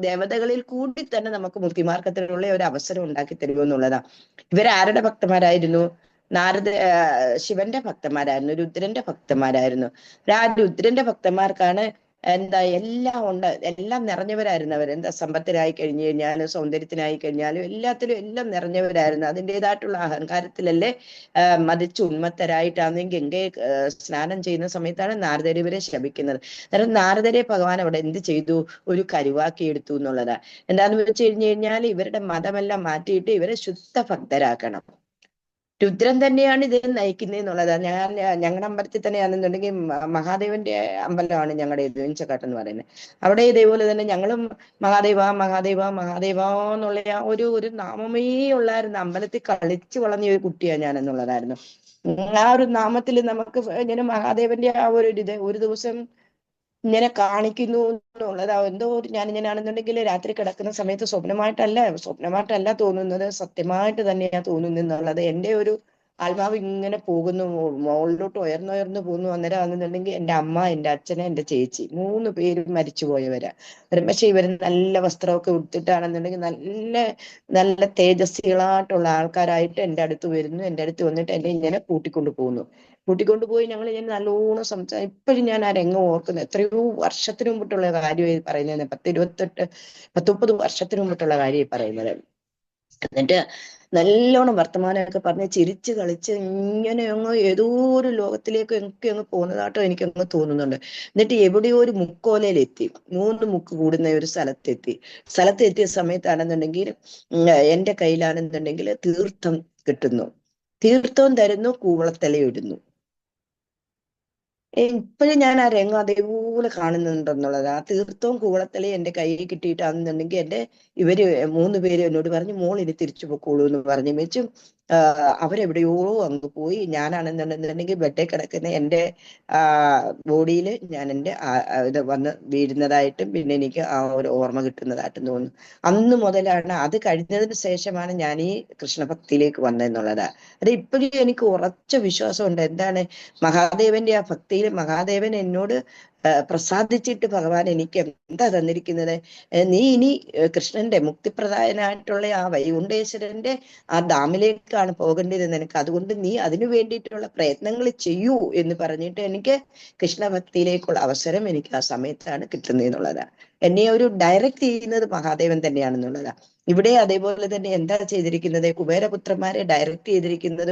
S1: ദേവതകളിൽ കൂടി തന്നെ നമുക്ക് മുക്തിമാർഗത്തിനുള്ള ഒരു അവസരം ഉണ്ടാക്കി തരുമെന്നുള്ളതാ. ഇവരാരുടെ ഭക്തന്മാരായിരുന്നു? ശിവന്റെ ഭക്തന്മാരായിരുന്നു, രുദ്രന്റെ ഭക്തന്മാരായിരുന്നു. ആ രുദ്രന്റെ ഭക്തന്മാർക്കാണ് എന്താ എല്ലാം ഉണ്ട്, എല്ലാം നിറഞ്ഞവരായിരുന്നു അവർ. എന്താ സമ്പത്തിനായി കഴിഞ്ഞു കഴിഞ്ഞാലും സൗന്ദര്യത്തിനായി കഴിഞ്ഞാലും എല്ലാത്തിലും എല്ലാം നിറഞ്ഞവരായിരുന്നു. അതിൻ്റെതായിട്ടുള്ള അഹങ്കാരത്തിലല്ലേ മതിച്ച് ഉന്മത്തരായിട്ടാണ് ഗംഗയെ സ്നാനം ചെയ്യുന്ന സമയത്താണ് നാരദരെ ഇവരെ ശപിക്കുന്നത്. അന്നേരം നാരദരെ ഭഗവാൻ അവിടെ എന്ത് ചെയ്തു? ഒരു കരുവാക്കി എടുത്തു എന്നുള്ളതാ. എന്താന്ന് വെച്ച് കഴിഞ്ഞു കഴിഞ്ഞാൽ ഇവരുടെ മതമെല്ലാം മാറ്റിയിട്ട് ഇവരെ ശുദ്ധ ഭക്തരാക്കണം. രുദ്രൻ തന്നെയാണ് ഇത് നയിക്കുന്നതെന്നുള്ളതാണ്. ഞങ്ങളുടെ അമ്പലത്തിൽ തന്നെയാണെന്നുണ്ടെങ്കിൽ മഹാദേവന്റെ അമ്പലമാണ് ഞങ്ങളുടെ വെഞ്ചക്കാട്ട് എന്ന് പറയുന്നത്. അവിടെ ഇതേപോലെ തന്നെ ഞങ്ങളും മഹാദേവ മഹാദേവ മഹാദേവ എന്നുള്ള ഒരു നാമമേ ഉള്ളായിരുന്നു. അമ്പലത്തിൽ കളിച്ചു വളർന്ന ഒരു കുട്ടിയാണ് ഞാൻ എന്നുള്ളതായിരുന്നു. ആ ഒരു നാമത്തിൽ നമുക്ക് ഇങ്ങനെ മഹാദേവന്റെ ആ ഒരു ദിവസം ഇങ്ങനെ കാണിക്കുന്നു എന്നുള്ളത് എന്തോ ഞാനിങ്ങനെയാണെന്നുണ്ടെങ്കിൽ രാത്രി കിടക്കുന്ന സമയത്ത് സ്വപ്നമായിട്ടല്ല തോന്നുന്നത്, സത്യമായിട്ട് തന്നെയാ തോന്നുന്നു എന്നുള്ളത്. എൻ്റെ ഒരു ആത്മാവ് ഇങ്ങനെ പോകുന്നു, മുകളിലോട്ട് ഉയർന്നുയർന്നു പോകുന്നു. അന്നേരം ആണെന്നുണ്ടെങ്കിൽ എൻ്റെ അമ്മ, എൻ്റെ അച്ഛനെ, എൻ്റെ ചേച്ചി 3 പേരും മരിച്ചു പോയവരാ. പക്ഷെ ഇവർ നല്ല വസ്ത്രമൊക്കെ ഉടുത്തിട്ടാണെന്നുണ്ടെങ്കിൽ നല്ല തേജസ്വികളായിട്ടുള്ള ആൾക്കാരായിട്ട് എൻ്റെ അടുത്ത് വരുന്നു. എൻ്റെ അടുത്ത് വന്നിട്ട് എന്നെ ഇങ്ങനെ കൂട്ടിക്കൊണ്ടുപോയി ഞങ്ങൾ ഇങ്ങനെ നല്ലോണം ഇപ്പോഴും ഞാൻ ആ രംഗം ഓർക്കുന്നത്. എത്രയോ വർഷത്തിന് മുമ്പിട്ടുള്ള കാര്യമായി പറയുന്നത്. 10-30 വർഷത്തിന് മുമ്പിട്ടുള്ള കാര്യമായി പറയുന്നത്. എന്നിട്ട് നല്ലോണം വർത്തമാനമൊക്കെ പറഞ്ഞ് ചിരിച്ച് കളിച്ച് ഇങ്ങനെ അങ്ങ് ഏതോ ഒരു ലോകത്തിലേക്ക് അങ്ങ് പോകുന്നതാട്ടോ എനിക്കങ്ങ് തോന്നുന്നുണ്ട്. എന്നിട്ട് എവിടെയോ ഒരു മുക്കോലയിലെത്തി, 3 മുക്ക് കൂടുന്ന ഒരു സ്ഥലത്തെത്തിയ സമയത്താണെന്നുണ്ടെങ്കിൽ എൻ്റെ കയ്യിലാണെന്നുണ്ടെങ്കിൽ തീർത്ഥം കിട്ടുന്നു, തീർത്ഥവും തരുന്നു, കൂവളത്തലയിടുന്നു. ഇപ്പോഴും ഞാൻ ആ രംഗം അതേപോലെ കാണുന്നുണ്ടെന്നുള്ളത്. ആ തീർത്ഥവും കൂവളത്തലയും എൻ്റെ കയ്യിൽ കിട്ടിയിട്ടാണെന്നുണ്ടെങ്കിൽ ഇവര് 3 പേര് എന്നോട് പറഞ്ഞു, മോൾ ഇനി തിരിച്ചു പൊക്കോളൂ എന്ന് പറഞ്ഞു വെച്ചും അവരെവിടെയോ അങ്ങ് പോയി. ഞാനാണെന്നുണ്ടെന്നുണ്ടെങ്കിൽ ബെഡേ കിടക്കുന്ന എൻ്റെ ബോഡിയിൽ ഞാൻ എൻ്റെ ഇത് വന്ന് വീഴുന്നതായിട്ടും പിന്നെ എനിക്ക് ആ ഒരു ഓർമ്മ കിട്ടുന്നതായിട്ടും തോന്നുന്നു. അന്ന് മുതലാണ്, അത് കഴിഞ്ഞതിന് ശേഷമാണ് ഞാൻ ഈ കൃഷ്ണഭക്തിയിലേക്ക് വന്നതെന്നുള്ളതാ. അത് ഇപ്പോഴും എനിക്ക് ഉറച്ച വിശ്വാസമുണ്ട്. എന്താണ്? മഹാദേവന്റെ ആ ഭക്തിയിൽ മഹാദേവൻ എന്നോട് പ്രസാദിച്ചിട്ട് ഭഗവാൻ എനിക്ക് എന്താ തന്നിരിക്കുന്നത്? നീ ഇനി കൃഷ്ണന്റെ മുക്തിപ്രദായനായിട്ടുള്ള ആ വൈകുണ്ഠേശ്വരന്റെ ആ ഡാമിലേക്കാണ് പോകേണ്ടത് നിനക്ക്. അതുകൊണ്ട് നീ അതിനു വേണ്ടിയിട്ടുള്ള പ്രയത്നങ്ങൾ ചെയ്യൂ എന്ന് പറഞ്ഞിട്ട് എനിക്ക് കൃഷ്ണഭക്തിയിലേക്കുള്ള അവസരം എനിക്ക് ആ സമയത്താണ് കിട്ടുന്നത് എന്നുള്ളതാണ്. എന്നെ ഒരു ഡയറക്റ്റ് ചെയ്യുന്നത് മഹാദേവൻ തന്നെയാണെന്നുള്ളതാണ്. ഇവിടെ അതേപോലെ തന്നെ എന്താ ചെയ്തിരിക്കുന്നത്? കുബേരപുത്രന്മാരെ ഡയറക്റ്റ് ചെയ്തിരിക്കുന്നത്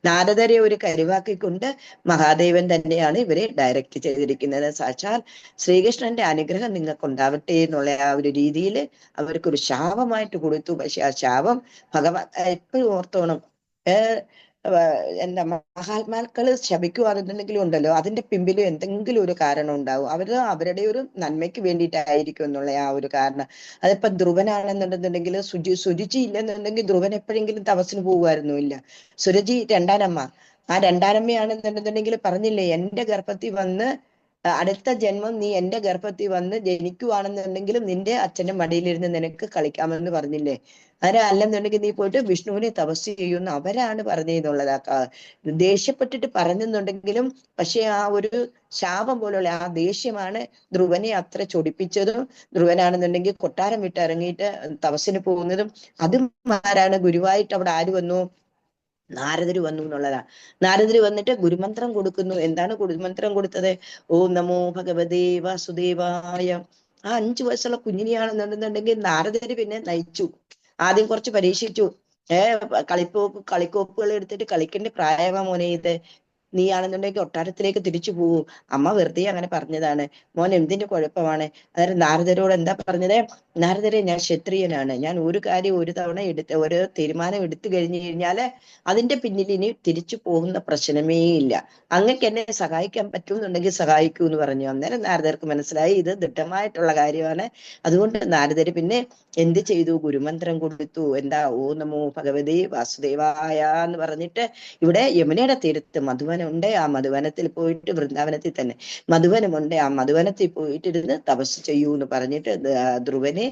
S1: നാരദരെ ഒരു കരുവാക്കിക്കൊണ്ട് മഹാദേവൻ തന്നെയാണ് ഇവരെ ഡയറക്റ്റ് ചെയ്തിരിക്കുന്നത്. സാക്ഷാൽ ശ്രീകൃഷ്ണന്റെ അനുഗ്രഹം നിങ്ങൾക്ക് ഉണ്ടാവട്ടെ എന്നുള്ള ആ ഒരു രീതിയിൽ അവർക്കൊരു ശാപമായിട്ട് കൊടുത്തു. പക്ഷെ ആ ശാപം ഭഗവാൻ എപ്പോഴും ഓർത്തോണം, എന്താ മഹാത്മാക്കള് ശപിക്കുവാണെന്നുണ്ടെങ്കിലും ഉണ്ടല്ലോ, അതിന്റെ പിമ്പിലും എന്തെങ്കിലും ഒരു കാരണം ഉണ്ടാവും. അവരുടെ ഒരു നന്മയ്ക്ക് വേണ്ടിയിട്ടായിരിക്കും എന്നുള്ള ആ ഒരു കാരണം. അതിപ്പോ ധ്രുവനാണെന്നുണ്ടെന്നുണ്ടെങ്കിൽ സുരുചി ഇല്ലെന്നുണ്ടെങ്കിൽ ധ്രുവൻ എപ്പോഴെങ്കിലും തപസ്സിന് പോകുമായിരുന്നു? ഇല്ല. സുരുചി രണ്ടാനമ്മ, ആ രണ്ടാനമ്മയാണെന്നുണ്ടെന്നുണ്ടെങ്കിൽ പറഞ്ഞില്ലേ, എന്റെ ഗർഭത്തിൽ വന്ന് അടുത്ത ജന്മം നീ എന്റെ ഗർഭത്തിൽ വന്ന് ജനിക്കുവാണെന്നുണ്ടെങ്കിലും നിന്റെ അച്ഛന്റെ മടിയിലിരുന്ന് നിനക്ക് കളിക്കാമെന്ന് പറഞ്ഞില്ലേ? അല്ലെന്നുണ്ടെങ്കിൽ നീ പോയിട്ട് വിഷ്ണുവിനെ തപസ് ചെയ്യുന്നു അവരാണ് പറഞ്ഞെന്നുള്ളതാ. ദേഷ്യപ്പെട്ടിട്ട് പറഞ്ഞെന്നുണ്ടെങ്കിലും പക്ഷെ ആ ഒരു ശാപം പോലുള്ള ആ ദേഷ്യമാണ് ധ്രുവനെ അത്ര ചൊടിപ്പിച്ചതും. ധ്രുവനാണെന്നുണ്ടെങ്കിൽ കൊട്ടാരം വിട്ട് ഇറങ്ങിയിട്ട് തപസ്സിന് പോകുന്നതും. അതും ആരാണ്? ഗുരുവായിട്ട് അവിടെ ആര് വന്നു? നാരദര് വന്നു എന്നുള്ളതാ. നാരദര് വന്നിട്ട് ഗുരുമന്ത്രം കൊടുക്കുന്നു. എന്താണ് ഗുരുമന്ത്രം കൊടുത്തത്? ഓം നമോ ഭഗവതേ വാസുദേവായ. ആ 5 വയസ്സുള്ള കുഞ്ഞിനെയാണെന്നുണ്ടെന്നുണ്ടെങ്കിൽ നാരദര് പിന്നെ നയിച്ചു. ആദ്യം കുറച്ച് പരീക്ഷിച്ചു. കളിക്കോപ്പുകൾ എടുത്തിട്ട് കളിക്കേണ്ട പ്രായമാ മോനെ ഇത്, നീയാണെന്നുണ്ടെങ്കിൽ കൊട്ടാരത്തിലേക്ക് തിരിച്ചു പോകൂ. അമ്മ വെറുതെ അങ്ങനെ പറഞ്ഞതാണ്, മോൻ എന്തിന്റെ കുഴപ്പമാണ്? അതായത് നാരദരോട് എന്താ പറഞ്ഞത്? നാരദരെ, ഞാൻ ക്ഷത്രിയനാണ്, ഞാൻ ഒരു കാര്യം ഒരു തവണ ഒരു തീരുമാനം എടുത്തു കഴിഞ്ഞു കഴിഞ്ഞാല് അതിന്റെ പിന്നിൽ ഇനി തിരിച്ചു പോകുന്ന പ്രശ്നമേ ഇല്ല. അങ്ങക്ക് എന്നെ സഹായിക്കാൻ പറ്റുമെന്നുണ്ടെങ്കിൽ സഹായിക്കൂ എന്ന് പറഞ്ഞു. അന്നേരം നാരദർക്ക് മനസ്സിലായി ഇത് ദൃഢമായിട്ടുള്ള കാര്യമാണ്. അതുകൊണ്ട് നാരദര് പിന്നെ എന്ത് ചെയ്തു? ഗുരുമന്ത്രം കൊടുത്തു. എന്താ? ഓ നമോ ഭഗവതേ വാസുദേവായ എന്ന് പറഞ്ഞിട്ട് ഇവിടെ യമുനയുടെ തീരത്ത് മധുവനുണ്ട്. ആ മധുവനത്തിൽ പോയിട്ട്, വൃന്ദാവനത്തിൽ തന്നെ മധുവനമുണ്ട്, ആ മധുവനത്തിൽ പോയിട്ടിരുന്ന് തപസ് ചെയ്യൂ എന്ന് പറഞ്ഞിട്ട് ധ്രുവനെ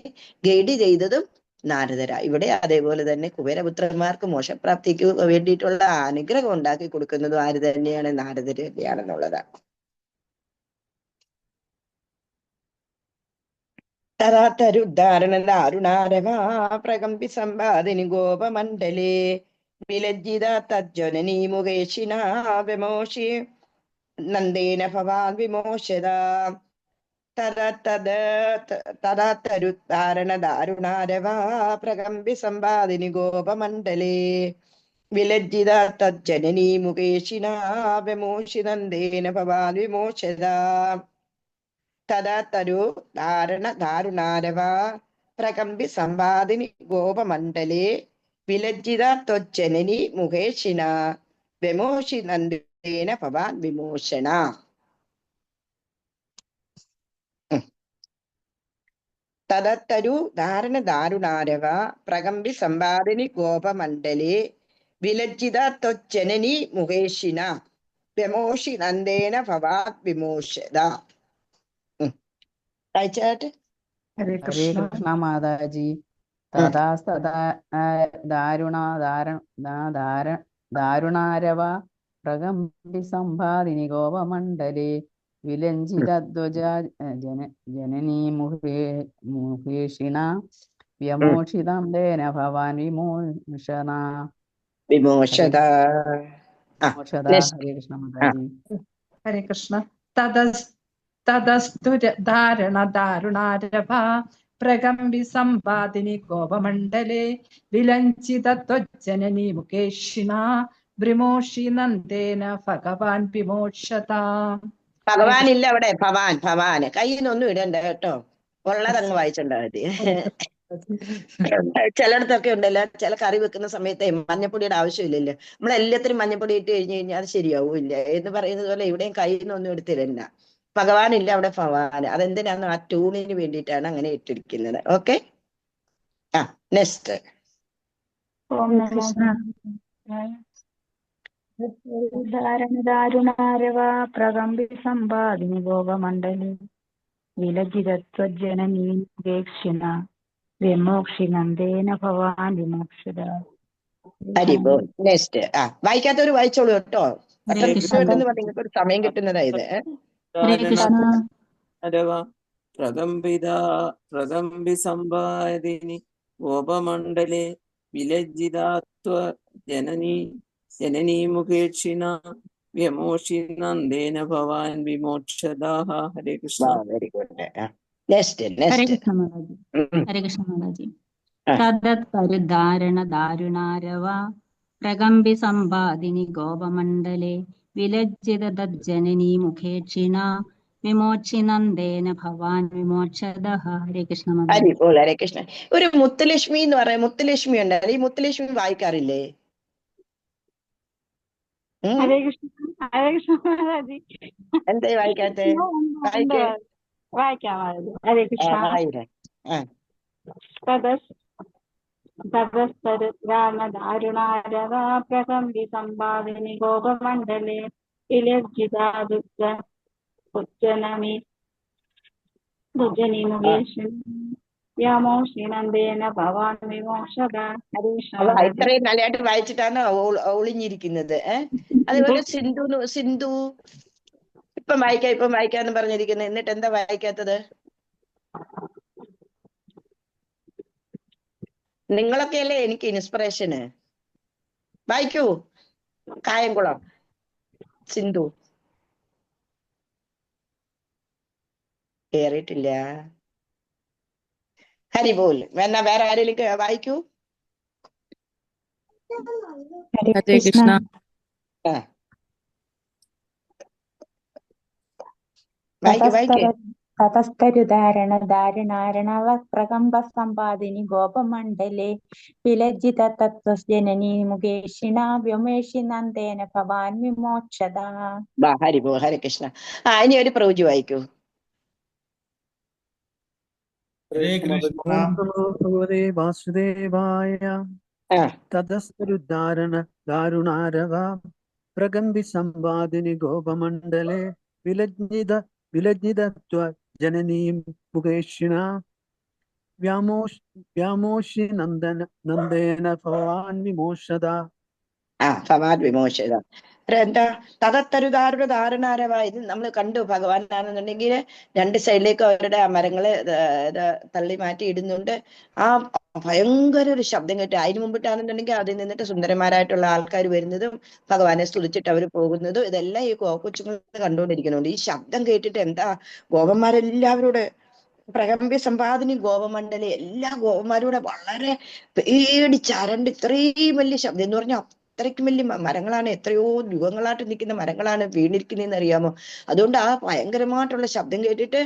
S1: ഗൈഡ് ചെയ്തതും നാരദര. ഇവിടെ അതേപോലെ തന്നെ കുബേരപുത്രന്മാർക്ക് മോക്ഷപ്രാപ്തിക്ക് വേണ്ടിയിട്ടുള്ള അനുഗ്രഹം ഉണ്ടാക്കി കൊടുക്കുന്നതും ആര് തന്നെയാണ്? നാരദര് തന്നെയാണെന്നുള്ളതാണ്. തരുദ്ധാരണാരുണാരവാ പ്രകമ്പി സമ്പാദിനി ഗോപമണ്ഡലേ വിലജ്ജിത തജ്ജനനീ മുകേശിനാ വിമോഷി നന്ദേന ഭവാൻ വിമോശത. തരുദ്ധാരണാരുണാരവാ പ്രകമ്പി സമ്പാദിനി ഗോപമണ്ഡലേ വിലജ്ജിത തജ്ജനനീ മുകേശിനാ വിമോഷി നന്ദേന ഭവാൻ വിമോശത. തഥാ തരു ധാരുണാരവാ പ്രകമ്പി സമ്പാദിനി ഗോപമണ്ഡലേ വിലജ്ജിത ത്വജ്ജനനി മുഖേഷിന വിമോഷി നന്ദേന ഭവാൻ വിമോഷണ. തദത്തരു ധാരുണാരവ പ്രകമ്പി സമ്പാദിനി ഗോപമണ്ഡലേ വിലജ്ജിത ത്വജ്ജനനി മുഖേഷിന വിമോഷി നന്ദേന ഭവാൻ വിമോഷത.
S3: ഹരേ കൃഷ്ണ മാതാജി. ദാരുണാരവ പ്രകമ്പി സമ്പാദിനി ഗോപമണ്ഡലേ വിലഞ്ജിതധ്വജ ജനനീ മുഹേഷിണ വ്യമോഷിതേന ഭവാൻ വിമോഷണ.
S1: വിമോഷത.
S3: ഹരേ കൃഷ്ണ മാതാജി.
S4: ഹരേ കൃഷ്ണ. തദസ്തുധാരണാരുണാരഭ പ്രകമ്പി സമ്പാദിനി ഗോപമണ്ഡലേ വിലഞ്ചിത ത്വജ്ജനനീ മുകേഷിണ വിമോഷി നന്ദേന ഭഗവാൻ വിമോക്ഷത.
S1: ഭഗവാൻ ഇല്ല അവിടെ, ഭവാൻ. ഭവാന് കയ്യിലൊന്നും ഇടണ്ട കേട്ടോ, ഉള്ളതങ്ങ് വായിച്ചിട്ടുണ്ടാ മതി. ചിലയിടത്തൊക്കെ ഉണ്ടല്ലോ, ചില കറി വെക്കുന്ന സമയത്ത് മഞ്ഞപ്പൊടിയുടെ ആവശ്യമില്ലല്ലോ, നമ്മളെല്ലാത്തിനും മഞ്ഞപ്പൊടി ഇട്ട് കഴിഞ്ഞു കഴിഞ്ഞാൽ അത് ശരിയാവില്ല എന്ന് പറയുന്നത് പോലെ ഇവിടെയും കയ്യിൽ നിന്നൊന്നും എടുത്തിരണ്ട. ഭഗവാനില്ല അവിടെ, ഭവാന്. അതെന്തിനാന്ന് ആ ട്യൂണിന് വേണ്ടിയിട്ടാണ് അങ്ങനെ ഇട്ടിരിക്കുന്നത്. Okay, next.
S5: ധാരണാരവ പ്രകമ്പി സമ്പാദിനി ഗോപമണ്ഡലേ വിലജിതത്വജനനീ മുഖേഷിന വിമോക്ഷി നന്ദേന ഭവാൻ വിമോക്ഷത.
S1: ഹരിബോൾ. നെക്സ്റ്റ്. വായിക്കാത്തവര് വായിച്ചോളൂ കേട്ടോ, അത്ര കിട്ടുമെന്ന് പറഞ്ഞ നിങ്ങൾക്ക് ഒരു സമയം കിട്ടുന്നതായത്.
S14: പ്രകമ്പിത സമ്പാദിനി ഗോപമണ്ഡലേ വിലജ്ജിതാത്വ ജനനീ മുഖേക്ഷിണ വ്യമോഷി നന്ദേന ഭവാൻ വിമോക്ഷദാഹ. Hare Krishna.
S1: Very good. Next.
S13: Hare Krishna Mataji. Hare Krishna Mataji. തദാരണാരവ പ്രകമ്പി സമ്പാദിനി ഗോപമണ്ഡലേ വിലജ്ജിതജ്ജനനീ മുഖേക്ഷിണ വിമോക്ഷി നന്ദേന ഭവാൻ വിമോക്ഷദഃ. ഹരേ കൃഷ്ണ മാതാജി.
S1: ഹരിബോൾ. ഹരേ കൃഷ്ണ. ഒരു മുത്തുലക്ഷ്മി എന്ന് പറയാം, മുത്തുലക്ഷ്മി ഉണ്ട്. ഈ മുത്തുലക്ഷ്മി വായിക്കാറില്ലേ?
S5: ഹരേ കൃഷ്ണ. ഹരേ കൃഷ്ണ മാതാജി.
S1: എന്തേ വായിക്കാത്തെ? വായിക്കേ.
S5: വായിക്കാം മാതാജി. ഹരേ കൃഷ്ണ. തപസ്തരുണാരവ പ്രകമ്പി സമ്പാദിനി ഗോപമണ്ഡലേ വിലജ്ജിതാദുഃഖ ഉജ്ജനമി ഭുജനി മുകേശൻ വ്യാമോഷിനന്ദേന ഭവാൻ വിമോക്ഷത.
S1: ഇത്രയും നല്ലതായിട്ട് വായിച്ചിട്ടാണ് ഒളിഞ്ഞിരിക്കുന്നത്. അതുപോലെ സിന്ധു ഇപ്പം വായിക്കാന്ന് പറഞ്ഞിരിക്കുന്നത്. എന്നിട്ട് എന്താ വായിക്കാത്തത്? നിങ്ങളൊക്കെയല്ലേ എനിക്ക് ഇൻസ്പിറേഷന്. വായിക്കൂ. കായംകുളം സിന്ധു കേറിയിട്ടില്ല. ഹരിബോൽ. എന്നാ വേറെ ആരെങ്കിലും വായിക്കൂ.
S15: ഹരേ കൃഷ്ണ.
S5: തതസ്തരുധാരണ പ്രകമ്പ സമ്പാദിനി ഗോപമണ്ഡലേ വിലജ്ജിത തത്വജനനി മുകേഷിണ വ്യോമേഷി നന്ദേന ഭവാൻ വിമോക്ഷത.
S1: ഹരിബോ. ഹരേ കൃഷ്ണ. ഇനി ഒരു പ്രൗജി വായിക്കൂ.
S10: ഭഗവതേ വാസുദേവായ. തതസ്തരുദാരുണാരവ പ്രകമ്പി സമ്പാദിനി ഗോപമണ്ഡലേ വിലജ്ജിതത്വ ജനനീം മുകേഷിണ വ്യാമോഷി നന്ദേന ഭവാൻ വിമോക്ഷത.
S1: ഭവാൻ വിമോക്ഷത. എന്താ തതത്തരുദാരുണാരവ. ഇത് നമ്മൾ കണ്ടു. ഭഗവാനാണെന്നുണ്ടെങ്കിൽ രണ്ട് സൈഡിലേക്ക് അവരുടെ ആ മരങ്ങള് തള്ളി മാറ്റി ഇടുന്നുണ്ട്. ആ ഭയങ്കര ഒരു ശബ്ദം കേട്ട് അതിന് മുമ്പിട്ടാണെന്നുണ്ടെങ്കിൽ അതിൽ നിന്നിട്ട് സുന്ദരന്മാരായിട്ടുള്ള ആൾക്കാർ വരുന്നതും ഭഗവാനെ സ്തുതിച്ചിട്ട് അവർ പോകുന്നതും ഇതെല്ലാം ഈ കൊച്ചുങ്ങൾ കണ്ടുകൊണ്ടിരിക്കുന്നുണ്ട്. ഈ ശബ്ദം കേട്ടിട്ട് എന്താ ഗോപന്മാരെല്ലാവരോട് പ്രകമ്പി സമ്പാദിനി ഗോപമണ്ഡലി എല്ലാ ഗോപന്മാരോടെ വളരെ പേടിച്ചരണ്ട് ഇത്രയും വലിയ ശബ്ദം എന്ന് പറഞ്ഞാൽ അത്രയ്ക്കും വലിയ മരങ്ങളാണ്. എത്രയോ യുഗങ്ങളായിട്ട് നിൽക്കുന്ന മരങ്ങളാണ് വീണിരിക്കുന്നതെന്ന് അറിയാമോ. അതുകൊണ്ട് ആ ഭയങ്കരമായിട്ടുള്ള ശബ്ദം കേട്ടിട്ട്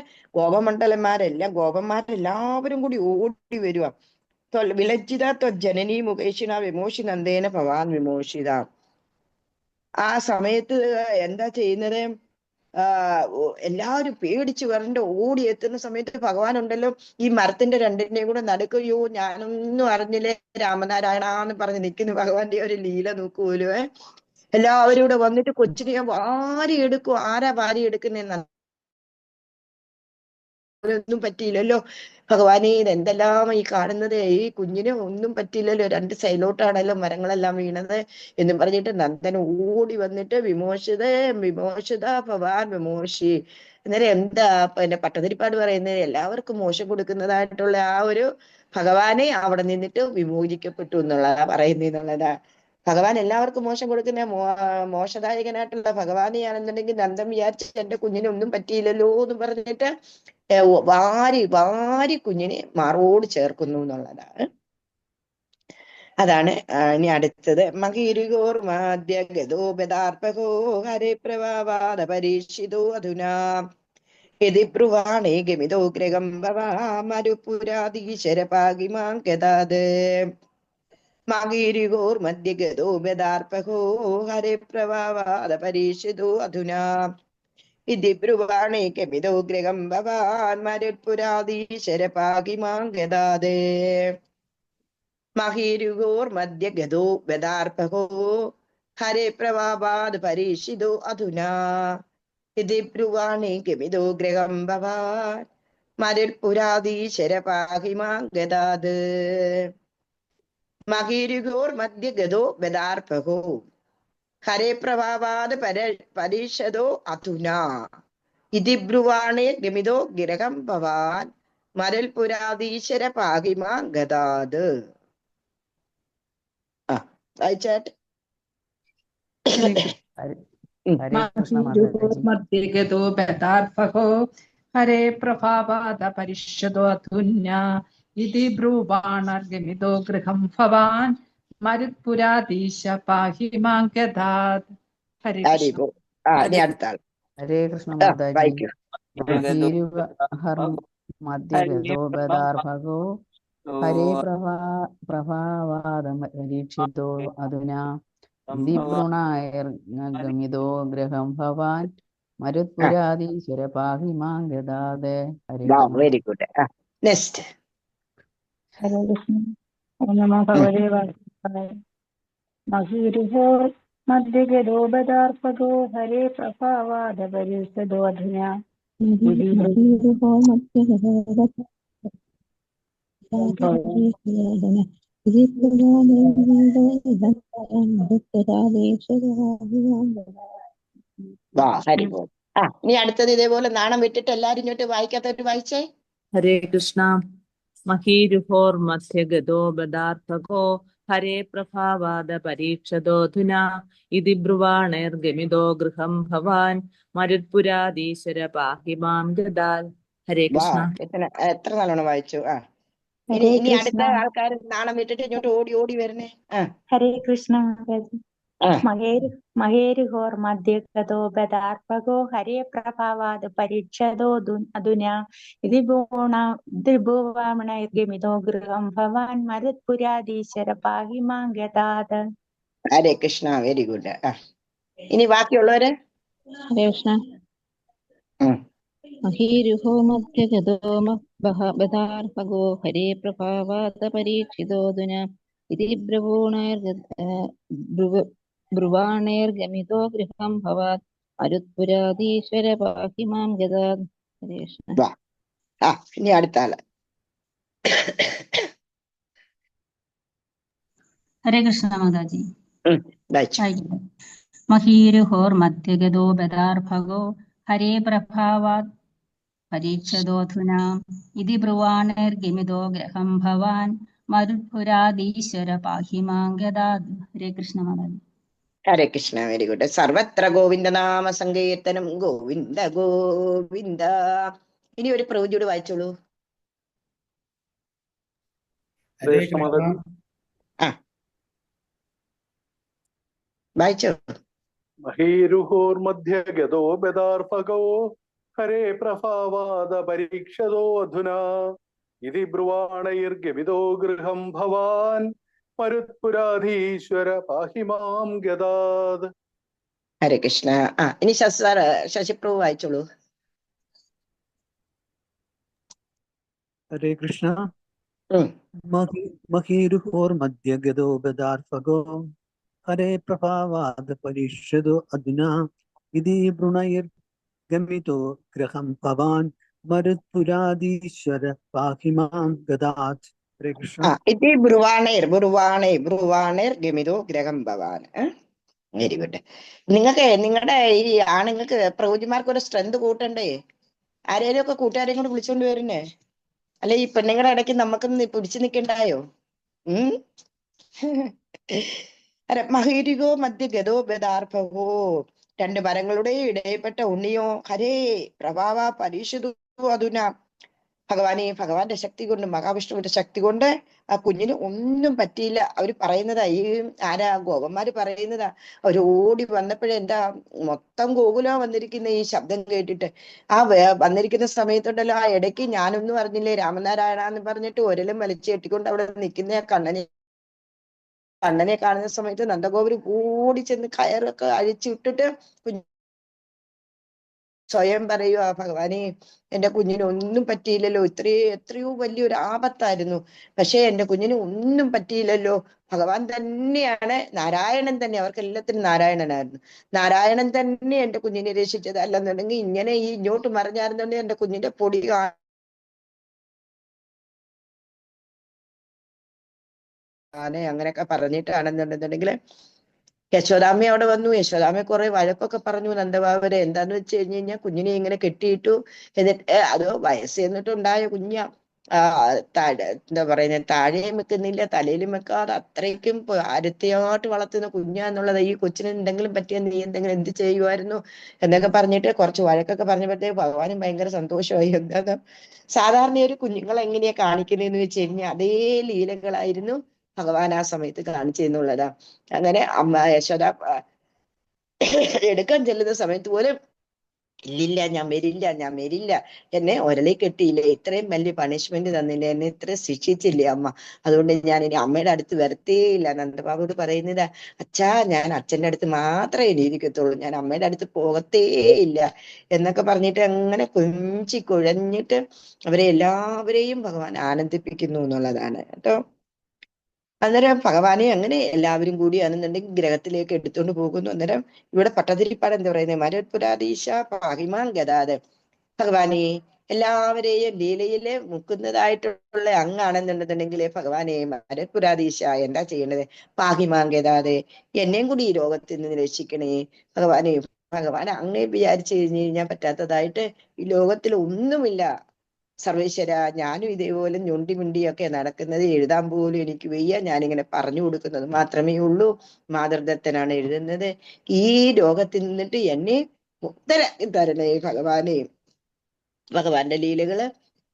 S1: ഗോപന്മാരെല്ലാവരും കൂടി ഓടി വരുക. വിലജ്ജിത ജനനി മുകേഷിന വിമോഷി നന്ദേന ഭവാൻ വിമോഷിത. ആ സമയത്ത് എന്താ ചെയ്യുന്നത്? എല്ലാവരും പേടിച്ച് വരണ്ട് ഓടി എത്തുന്ന സമയത്ത് ഭഗവാൻ ഉണ്ടല്ലോ ഈ മരത്തിന്റെ രണ്ടിന്റെയും കൂടെ നടുക്കയോ ഞാനൊന്നും അറിഞ്ഞില്ലേ രാമനാരായണ എന്ന് പറഞ്ഞ് നിൽക്കുന്ന ഭഗവാന്റെ ഒരു ലീല നോക്കൂലോ. എല്ലാവരും കൂടെ വന്നിട്ട് കൊച്ചിനെ വാരി എടുക്കും. ആരാ വാരി എടുക്കുന്നതെന്ന് ഒന്നും പറ്റിയില്ലല്ലോ. ഭഗവാനെ ഇതെന്തെല്ലാം ഈ കാണുന്നത്, ഈ കുഞ്ഞിന് ഒന്നും പറ്റിയില്ലല്ലോ, രണ്ട് സൈഡിലോട്ടാണല്ലോ മരങ്ങളെല്ലാം വീണത് എന്നും പറഞ്ഞിട്ട് നന്ദൻ ഓടി വന്നിട്ട് വിമോഷിത ഭവാൻ വിമോഷി. അന്നേരം എന്താ പിന്നെ പട്ടതിരിപ്പാട് പറയുന്നത്? എല്ലാവർക്കും മോശം കൊടുക്കുന്നതായിട്ടുള്ള ആ ഒരു ഭഗവാനെ അവിടെ നിന്നിട്ട് വിമോചിക്കപ്പെട്ടു എന്നുള്ളതാ പറയുന്നതെന്നുള്ളതാ. ഭഗവാൻ എല്ലാവർക്കും മോശം കൊടുക്കുന്ന മോശദായകനായിട്ടുള്ള ഭഗവാനെയാണെന്നുണ്ടെങ്കിൽ നന്ദൻ വിചാരിച്ച് എന്റെ കുഞ്ഞിന് ഒന്നും പറ്റിയില്ലല്ലോ എന്ന് പറഞ്ഞിട്ട് വാരി കുഞ്ഞിനെ മാറോട് ചേർക്കുന്നു എന്നുള്ളതാണ്. അതാണ് ഇനി അടുത്തത്. മകീരുഗോർ മാദ്യ ഗതോപദാർപ്പകോ ഹരേ പ്രവാദ പരീക്ഷിതോ അധുനാ യതി ബ്രുവാണേ ഗമിതോ ഗ്രഹംഭവാ മരുപുരാധീശരപാകിമാം ഗതാത്. മകീരുഗോർ മധ്യ ഗതോപദാർപ്പകോ ഹരേ പ്രവാദ പരീക്ഷിതോ അധുനാ ഇതി ബ്രുവാണേ ഗമിതോ ഗ്രഹം ഭവാൻ മരുപുരാധീശരപാകിമാം ഗതാത്. മഹീരുഗോർ മധ്യ ഗതോ ഗദാർപ്പകോ ഹരേ പ്രവാദ പരീക്ഷിതോ അധുനാ ഇതി ബ്രുവാണേ ഗമിതോ ഗ്രഹം ഭവാൻ മരുപുരാധീശരപാകിമാം ഗതാത്. മഹീരുഗോർ മധ്യ ഗതോ ഗദാർപ്പകോ ഹരേ പ്രവാദ പരീക്ഷതോ അധുനാ ഇതി ബ്രുവാണേ ഗമിതോ ഗിരഹം ഭവാൻ മരൽപുരാധീശ്വര പാഹിമാ ഗതാത്. വായിച്ചാട്ട്.
S4: ഹരേ പ്രഭാവാദ പരിഷദോ അധുനാ ഇതി ബ്രുവാണർഗമിതോ ഗൃഹം ഭവാൻ മരുത്പുരാധീശ പാഹിമാം ഗതാത്. ഹരേ
S3: കൃഷ്ണ മാതാജി. മധ്യഗതോപദാർഭഗോ ഹരേ പ്രഭാവാദം പരീക്ഷിതോ അധുനാ ദിഭ്രുണായർഗമിതോ ഗ്രഹം ഭവാൻ മരുത്പുരാധീശ്വര പാഹി മാം ഗദാദേ. Hare Krishna.
S1: Very good. Next.
S5: Hare Krishna. ഓം നമോ ഭഗവതേ വാസുദേവായ. മഹീരുഹോ മധ്യഗതോപദാർപ്പകോ ഹരേ പ്രഭാവാദ പരിസദോ അധുനാ
S1: ഹരിബോൾ. ഇനി അടുത്തത് ഇതേപോലെ നാണം വിട്ടിട്ട് എല്ലാരും ഇങ്ങോട്ട് വായിക്കാത്തവര് വായിച്ചേ.
S15: ഹരേ കൃഷ്ണ. മഹീരുഹോർ മധ്യഗതോ ബദാർത്ഥകോ ഹരേ പ്രഭാവാദ പരീക്ഷതോധുന ഇതി ബ്രുവാണേർഗമിതോ ഗൃഹം ഭവാൻ മരുത്പുരാധീശ്വര പാഹി മാം ഗദാൽ. ഹരേ കൃഷ്ണ.
S1: എത്ര നല്ലോണം വായിച്ചു. ഇനി അടുത്ത ആൾക്കാർ നാണം വിട്ടിട്ട് ഇങ്ങോട്ട് ഓടി ഓടി വരുന്നേ.
S5: ഹരേ കൃഷ്ണ. മഹേരുഹോർ മധ്യഗതോ ബദാർപ്പകോ ഹരേ പ്രഭാവാദ പരീക്ഷതോ അധുനാ ത്രിഭുവനൈർഗമിതോ ഗൃഹം ഭവാൻ മരുത്പുരാധീശ്വര പാഹി മാം ഗദാദ.
S1: ഹരേ കൃഷ്ണ. Very good. ഇനി ബാക്കിയുള്ളവര്.
S6: ഹരേ കൃഷ്ണ. മഹീരുഹോ മധ്യഗതോ ബദാർഭഗോ ഹരേ പ്രഭാവാദ പരീക്ഷിതോധുന ഇതി ബ്രുവാണേർഗമിതോ ഗൃഹം ഭവാൻ മരുത്പുരാധീശ്വര പാഹി മാം ഗദാദ. ഹരേ കൃഷ്ണ.
S1: ഇനി അടുത്ത ആള്.
S13: ഹരേ കൃഷ്ണ മാതാജി. മഹീരുഹോർ മധ്യഗതോ ബദാർഭഗോ ഹരേ പ്രഭാവാത് പരീക്ഷതോധുനാ ഇതി ബ്രുവാണേർഗമിതോ ഗ്രഹം ഭവാൻ മരുത്പുരാധീശ്വര പാഹി മാം ഗദാദ്. ഹരേ കൃഷ്ണ മാതാജി.
S1: ഹരേ കൃഷ്ണ. Very good. സർവത്ര ഗോവിന്ദ നാമ സങ്കീർത്തനം ഗോവിന്ദ ഗോവിന്ദ. ഇനി ഒരു പ്രവചിയോട് വായിച്ചോളൂ. വായിച്ചോ.
S12: മഹീരുഹോർമധ്യഗതോ ബദാർഭഗോ ഹരേ പ്രഭാവാദ പരീക്ഷതോ അധുനാ ഇതി ബ്രുവാണൈർഗമിതോ ഗൃഹം ഭവാൻ മരുത്പുരാധീശ്വര പാഹി മാം ഗദാദ്.
S1: ഹരേ കൃഷ്ണ. ഇനി ശശിപ്രഭു വായിച്ചോളൂ.
S10: ഹരേ കൃഷ്ണ. മഹീരുഹോർ മധ്യഗതോ ബദാർഭഗോ ഹരേ പ്രഭാവാദ പരീക്ഷതോ അധുനാ ഇതി ബ്രുണൈർഗമിതോ ഗൃഹം ഭവാൻ മരുത്പുരാധീശ്വര പാഹി മാം ഗദാദ്. ഹരേ കൃഷ്ണ.
S1: ഇതി ബ്രുവാണേർ ഗമിതോ ഗ്രഹം ഭവാൻ. Very good. നിങ്ങളുടെ ഈ ആണുങ്ങൾക്ക് പ്രഭുജിമാർക്ക് ഒരു സ്ട്രെങ്ത് കൂട്ടണ്ടേ? ആരേലും ഒക്കെ കൂട്ടുകാരെയും കൂടെ വിളിച്ചോണ്ട് വരുന്നേ. അല്ലെ ഈ പെണ്ണുങ്ങളുടെ ഇടയ്ക്ക് നമുക്കൊന്ന് പിടിച്ചു നിൽക്കണ്ടായോ? മഹീരികോ മധ്യ ഗതോ ബദാർഭവോ. രണ്ട് മരങ്ങളുടെ ഇടയിൽപ്പെട്ട ഉണ്ണിയോ ഹരേ പ്രഭാവ പരീക്ഷിതോ അധുന. ഭഗവാന്റെ ശക്തി കൊണ്ട്, മഹാവിഷ്ണുവിന്റെ ശക്തി കൊണ്ട് ആ കുഞ്ഞിന് ഒന്നും പറ്റിയില്ല. അവര് പറയുന്നതാ, ഈ ഗോപന്മാര് പറയുന്നതാ. അവര് ഓടി വന്നപ്പോഴേ എന്താ മൊത്തം ഗോകുല വന്നിരിക്കുന്ന ഈ ശബ്ദം കേട്ടിട്ട്. വന്നിരിക്കുന്ന സമയത്തുണ്ടല്ലോ, ആ ഇടയ്ക്ക് ഞാനൊന്നും അറിഞ്ഞില്ലേ രാമനാരായണ എന്ന് പറഞ്ഞിട്ട് ഒരലും വലിച്ചു കെട്ടിക്കൊണ്ട് അവിടെ നിൽക്കുന്ന ആ കണ്ണനെ കാണുന്ന സമയത്ത് നന്ദഗോപുര് ഓടി ചെന്ന് കയറൊക്കെ അഴിച്ചു വിട്ടിട്ട് സ്വയം പറയുക, ഭഗവാനെ എന്റെ കുഞ്ഞിന് ഒന്നും പറ്റിയില്ലല്ലോ, എത്രയോ വലിയൊരു ആപത്തായിരുന്നു, പക്ഷെ എന്റെ കുഞ്ഞിന് ഒന്നും പറ്റിയില്ലല്ലോ. ഭഗവാൻ തന്നെയാണ്, നാരായണൻ തന്നെ, അവർക്ക് എല്ലാത്തിനും നാരായണനായിരുന്നു. നാരായണൻ തന്നെ എന്റെ കുഞ്ഞിനെ രക്ഷിച്ചത്. അല്ലെന്നുണ്ടെങ്കിൽ ഇങ്ങനെ ഈ ഇങ്ങോട്ട് മറിഞ്ഞായിരുന്നുണ്ടെങ്കിൽ എന്റെ കുഞ്ഞിന്റെ പൊടി അങ്ങനെയൊക്കെ പറഞ്ഞിട്ടാണെന്നുണ്ടെന്നുണ്ടെങ്കിൽ യശോദാമ്മ അവിടെ വന്നു. യശോദാമ്മ കുറെ വഴക്കൊക്കെ പറഞ്ഞു നന്ദബാബരെ. എന്താന്ന് വെച്ച് കഴിഞ്ഞാൽ കുഞ്ഞിനെ ഇങ്ങനെ കെട്ടിയിട്ടു. എന്നിട്ട് അതോ വയസ്സ് എന്നിട്ടുണ്ടായ കുഞ്ഞാ. എന്താ പറയുന്നത്, താഴെയും വെക്കുന്നില്ല തലയിലും വെക്കാതെ അത്രയ്ക്കും ആരത്തെയായിട്ട് വളർത്തുന്ന കുഞ്ഞാന്നുള്ളത്. ഈ കൊച്ചിന് എന്തെങ്കിലും പറ്റിയാൽ നീ എന്ത് ചെയ്യുമായിരുന്നു എന്നൊക്കെ പറഞ്ഞിട്ട് കുറച്ച് വഴക്കൊക്കെ പറഞ്ഞപ്പോഴത്തേക്ക് ഭഗവാനും ഭയങ്കര സന്തോഷമായി. എന്താ സാധാരണ ഒരു കുഞ്ഞുങ്ങളെ എങ്ങനെയാ കാണിക്കുന്നതെന്ന് വെച്ച് കഴിഞ്ഞാൽ അതേ ലീലകളായിരുന്നു ഭഗവാൻ ആ സമയത്ത് കാണിച്ചു എന്നുള്ളതാ. അങ്ങനെ അമ്മ യശോദ എടുക്കാൻ ചെല്ലുന്ന സമയത്ത് പോലും ഇല്ലില്ല, ഞാൻ വരില്ല. എന്നെ ഒരളി കെട്ടിയില്ലേ, ഇത്രയും വലിയ പണിഷ്മെന്റ് തന്നില്ല, എന്നെ ഇത്രയും ശിക്ഷിച്ചില്ലേ അമ്മ, അതുകൊണ്ട് ഞാൻ ഇനി അമ്മയുടെ അടുത്ത് വരത്തേയില്ല. നന്ദബാബുയോട് പറയുന്നത്, അച്ഛാ ഞാൻ അച്ഛൻ്റെ അടുത്ത് മാത്രമേ ഇനി ഇരിക്കത്തുള്ളൂ, ഞാൻ അമ്മയുടെ അടുത്ത് പോകത്തേ ഇല്ല എന്നൊക്കെ പറഞ്ഞിട്ട് അങ്ങനെ കൊഞ്ചി കുഴഞ്ഞിട്ട് അവരെ എല്ലാവരെയും ഭഗവാൻ ആനന്ദിപ്പിക്കുന്നു എന്നുള്ളതാണ് കേട്ടോ. അന്നേരം ഭഗവാനെ അങ്ങനെ എല്ലാവരും കൂടി ആണെന്നുണ്ടെങ്കിൽ ഗ്രഹത്തിലേക്ക് എടുത്തുകൊണ്ട് പോകുന്നു. അന്നേരം ഇവിടെ പട്ടതിരിപ്പാട് എന്താ പറയുന്നത്, മരുത്പുരാധീശ പാഹിമാൻ ഗതാത്, ഭഗവാനെ എല്ലാവരെയും ലീലയില് മുക്കുന്നതായിട്ടുള്ള അങ്ങാണെന്നുണ്ടെന്നുണ്ടെങ്കിൽ ഭഗവാനെ മരുത്പുരാധീശ എന്താ ചെയ്യേണ്ടത്, പാഹിമാൻ ഗതാത് എന്നെയും കൂടി ഈ രോഗത്തിൽ നിന്ന് രക്ഷിക്കണേ ഭഗവാനെ. ഭഗവാൻ അങ്ങേ വിചാരിച്ചു കഴിഞ്ഞു കഴിഞ്ഞാൽ പറ്റാത്തതായിട്ട് ഈ ലോകത്തിൽ ഒന്നുമില്ല. സർവേശ്വര, ഞാനും ഇതേപോലെ ഞൊണ്ടി മിണ്ടിയൊക്കെ നടക്കുന്നത്, എഴുതാൻ പോലും എനിക്ക് വയ്യ, ഞാനിങ്ങനെ പറഞ്ഞു കൊടുക്കുന്നത് മാത്രമേ ഉള്ളൂ. മാതൃദത്തനാണ് എഴുതുന്നത്. ഈ രോഗത്തിൽ നിന്നിട്ട് എന്നെ മുക്തരാക്കി തരണേ ഭഗവാനെ. ഭഗവാന്റെ ലീലകള്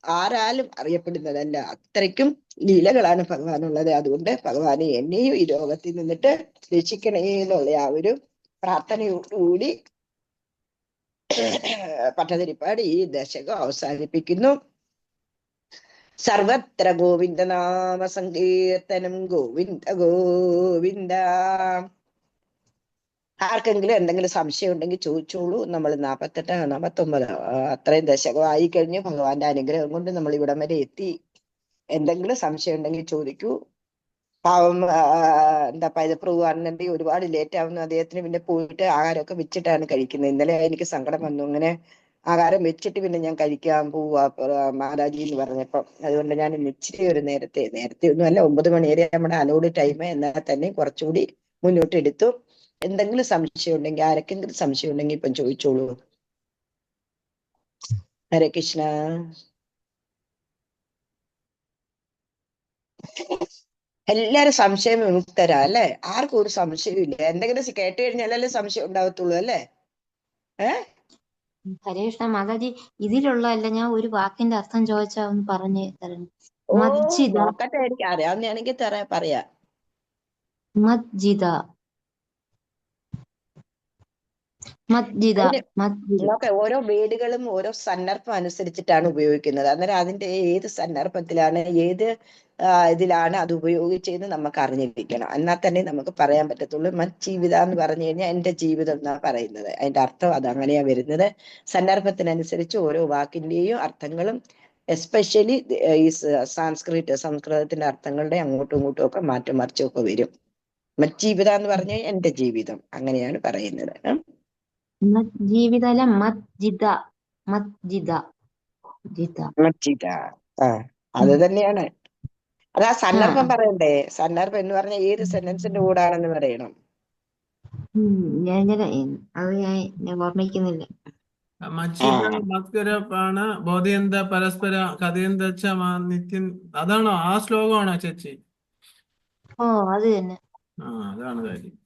S1: ആരാലും അറിയപ്പെടുന്നതല്ല, അത്രയ്ക്കും ലീലകളാണ് ഭഗവാനുള്ളത്. അതുകൊണ്ട് ഭഗവാനെ എന്നെയും ഈ രോഗത്തിൽ നിന്നിട്ട് രക്ഷിക്കണേ എന്നുള്ള ആ ഒരു പ്രാർത്ഥനയോടുകൂടി പട്ടതിരിപ്പാട് ഈ ദശകം അവസാനിപ്പിക്കുന്നു. സർവത്ര ഗോവിന്ദ നാമ സങ്കീർത്തനം, ഗോവിന്ദ ഗോവിന്ദ. ആർക്കെങ്കിലും എന്തെങ്കിലും സംശയം ഉണ്ടെങ്കിൽ ചോദിച്ചോളൂ. നമ്മൾ 48 49 അത്രയും ദശകം ആയി കഴിഞ്ഞു. ഭഗവാന്റെ അനുഗ്രഹം കൊണ്ട് നമ്മൾ ഇവിടം വരെ എത്തി. എന്തെങ്കിലും സംശയം ഉണ്ടെങ്കിൽ ചോദിക്കൂ. പാവം എന്താ പൈതപ്രഭു ആണെന്നുണ്ടെങ്കിൽ ഒരുപാട് ലേറ്റ് ആവുന്നു. അദ്ദേഹത്തിന് പിന്നെ പോയിട്ട് ആഹാരമൊക്കെ വെച്ചിട്ടാണ് കഴിക്കുന്നത്. ഇന്നലെ എനിക്ക് സങ്കടം വന്നു, അങ്ങനെ ആഹാരം വെച്ചിട്ട് പിന്നെ ഞാൻ കഴിക്കാൻ പോവാ മാതാജി എന്ന് പറഞ്ഞപ്പോ. അതുകൊണ്ട് ഞാൻ ഇച്ചിരി ഒരു നേരത്തെ ഒന്നും അല്ല, 9 മണി വരെ നമ്മുടെ അലോഡ് ടൈം, എന്നാൽ തന്നെ കുറച്ചുകൂടി മുന്നോട്ട് എടുത്തു. എന്തെങ്കിലും സംശയം ഉണ്ടെങ്കിൽ, ആരൊക്കെങ്കിലും സംശയം ഉണ്ടെങ്കിൽ ഇപ്പം ചോദിച്ചോളൂ. ഹരേ കൃഷ്ണ. എല്ലാരും സംശയം വിമുക്തരാ അല്ലെ? ആർക്കും ഒരു സംശയവും ഇല്ല. എന്തെങ്കിലും കേട്ട് കഴിഞ്ഞാലല്ലേ സംശയം ഉണ്ടാവത്തുള്ളൂ അല്ലേ?
S16: ഹരേ കൃഷ്ണ മാതാജി, ഇതിലുള്ള അല്ല, ഞാൻ ഒരു വാക്കിന്റെ അർത്ഥം ചോദിച്ചാ ഒന്ന് പറഞ്ഞു തരണം.
S1: ഓ
S16: മജ്ജിദ.
S1: നോക്കട്ടെ, എനിക്ക് അറിയാവുന്നതാണെങ്കിൽ പറയാ.
S16: മജ്ജിദ. മജ്ജിദ.
S1: നോക്കെ ഓരോ വേടുകളും ഓരോ സന്ദർഭം അനുസരിച്ചിട്ടാണ് ഉപയോഗിക്കുന്നത്. അന്നേരം അതിന്റെ ഏത് സന്ദർഭത്തിലാണ്, ഏത് ഇതിലാണ് അത് ഉപയോഗിച്ചതെന്ന് നമുക്ക് അറിഞ്ഞിരിക്കണം. എന്നാൽ തന്നെ നമുക്ക് പറയാൻ പറ്റത്തുള്ളൂ. മജ്ജീവിത എന്ന് പറഞ്ഞു കഴിഞ്ഞാൽ എന്റെ ജീവിതം എന്നാ പറയുന്നത്. അതിന്റെ അർത്ഥം അത് അങ്ങനെയാ വരുന്നത്. സന്ദർഭത്തിനനുസരിച്ച് ഓരോ വാക്കിന്റെയും അർത്ഥങ്ങളും, എസ്പെഷ്യലി ഈ സംസ്കൃതത്തിന്റെ അർത്ഥങ്ങളുടെ അങ്ങോട്ടും ഇങ്ങോട്ടും ഒക്കെ മാറ്റം മറിച്ചും ഒക്കെ വരും. മജ്ജീവിത എന്ന് പറഞ്ഞാൽ എന്റെ ജീവിതം, അങ്ങനെയാണ് പറയുന്നത്.
S16: ജീവിതല്ല, മജ്ജിദ. മജ്ജിദ.
S1: മജ്ജിദ. അത് തന്നെയാണ്. അതാ സന്ദർഭം പറയണ്ടേ. സന്ദർഭം എന്ന് പറഞ്ഞാൽ ഏത് സെന്റൻസിന്റെ കൂടാണെന്ന് പറയണം.
S16: അത് ഞാൻ ഓർമ്മിക്കുന്നില്ല.
S17: മത്കരപ്പാണ് ബോധയന്ത പരസ്പര കഥയന്ത നിത്യൻ. അതാണോ ആ ശ്ലോകമാണോ ചേച്ചി?
S16: ഓ അത് തന്നെ.
S17: അതാണ് കാര്യം.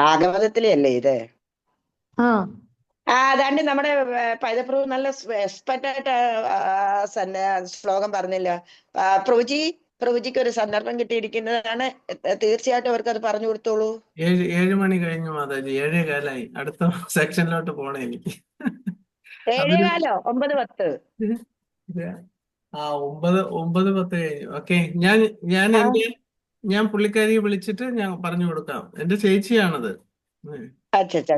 S1: ഭാഗവതത്തിലെ അല്ലേ ഇത്? അതാണ്ട് നമ്മുടെ പൈതപ്രഭു നല്ല എക്സ്പെർട്ട് ആയിട്ട് ശ്ലോകം പറഞ്ഞില്ല. പ്രഭുജിക്ക് ഒരു സന്ദർഭം കിട്ടിയിരിക്കുന്നതാണ്. തീർച്ചയായിട്ടും അവർക്ക് അത് പറഞ്ഞു കൊടുത്തോളൂ.
S17: 7 മണി കഴിഞ്ഞു മാതാജി, 7:15. അടുത്ത സെക്ഷനിലോട്ട് പോണേ എനിക്ക്.
S1: 7:15 9:10.
S17: 9:10 കഴിഞ്ഞു. ഓക്കെ, ഞാൻ പുള്ളിക്കാരിയെ വിളിച്ചിട്ട് ഞാൻ പറഞ്ഞു കൊടുക്കാം. എന്റെ ചേച്ചിയാണത്.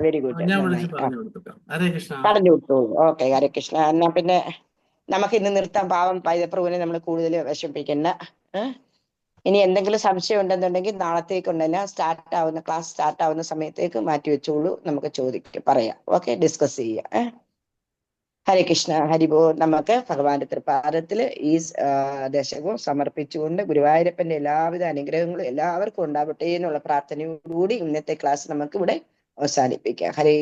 S1: Very good.
S17: ഞാൻ വിളിച്ച് പറഞ്ഞു കൊടുക്കാം. ഹരേ കൃഷ്ണ.
S1: പറഞ്ഞു കൊടുത്തോളൂ. ഓക്കെ, ഹരേ കൃഷ്ണ. എന്നാ പിന്നെ നമുക്ക് ഇന്ന് നിർത്താം. പാവം പൈതപ്രഭുവിനെ നമ്മൾ കൂടുതൽ വിഷമിപ്പിക്കണ്ട. ഇനി എന്തെങ്കിലും സംശയം ഉണ്ടെന്നുണ്ടെങ്കിൽ നാളത്തേക്കുണ്ടല്ല, ക്ലാസ് സ്റ്റാർട്ട് ആവുന്ന സമയത്തേക്ക് മാറ്റി വെച്ചോളൂ. നമുക്ക് പറയാം. ഓക്കെ, ഡിസ്കസ് ചെയ്യാം. ഹരേ കൃഷ്ണ. ഹരിബോ. നമുക്ക് ഭഗവാന്റെ തൃപ്പാദത്തില് ഈ ദശകവും സമർപ്പിച്ചുകൊണ്ട് ഗുരുവായൂരപ്പന്റെ എല്ലാവിധ അനുഗ്രഹങ്ങളും എല്ലാവർക്കും ഉണ്ടാവട്ടെ എന്നുള്ള പ്രാർത്ഥനയോടുകൂടി ഇന്നത്തെ ക്ലാസ് നമുക്ക് ഇവിടെ അവസാനിപ്പിക്കാം. ഹരേ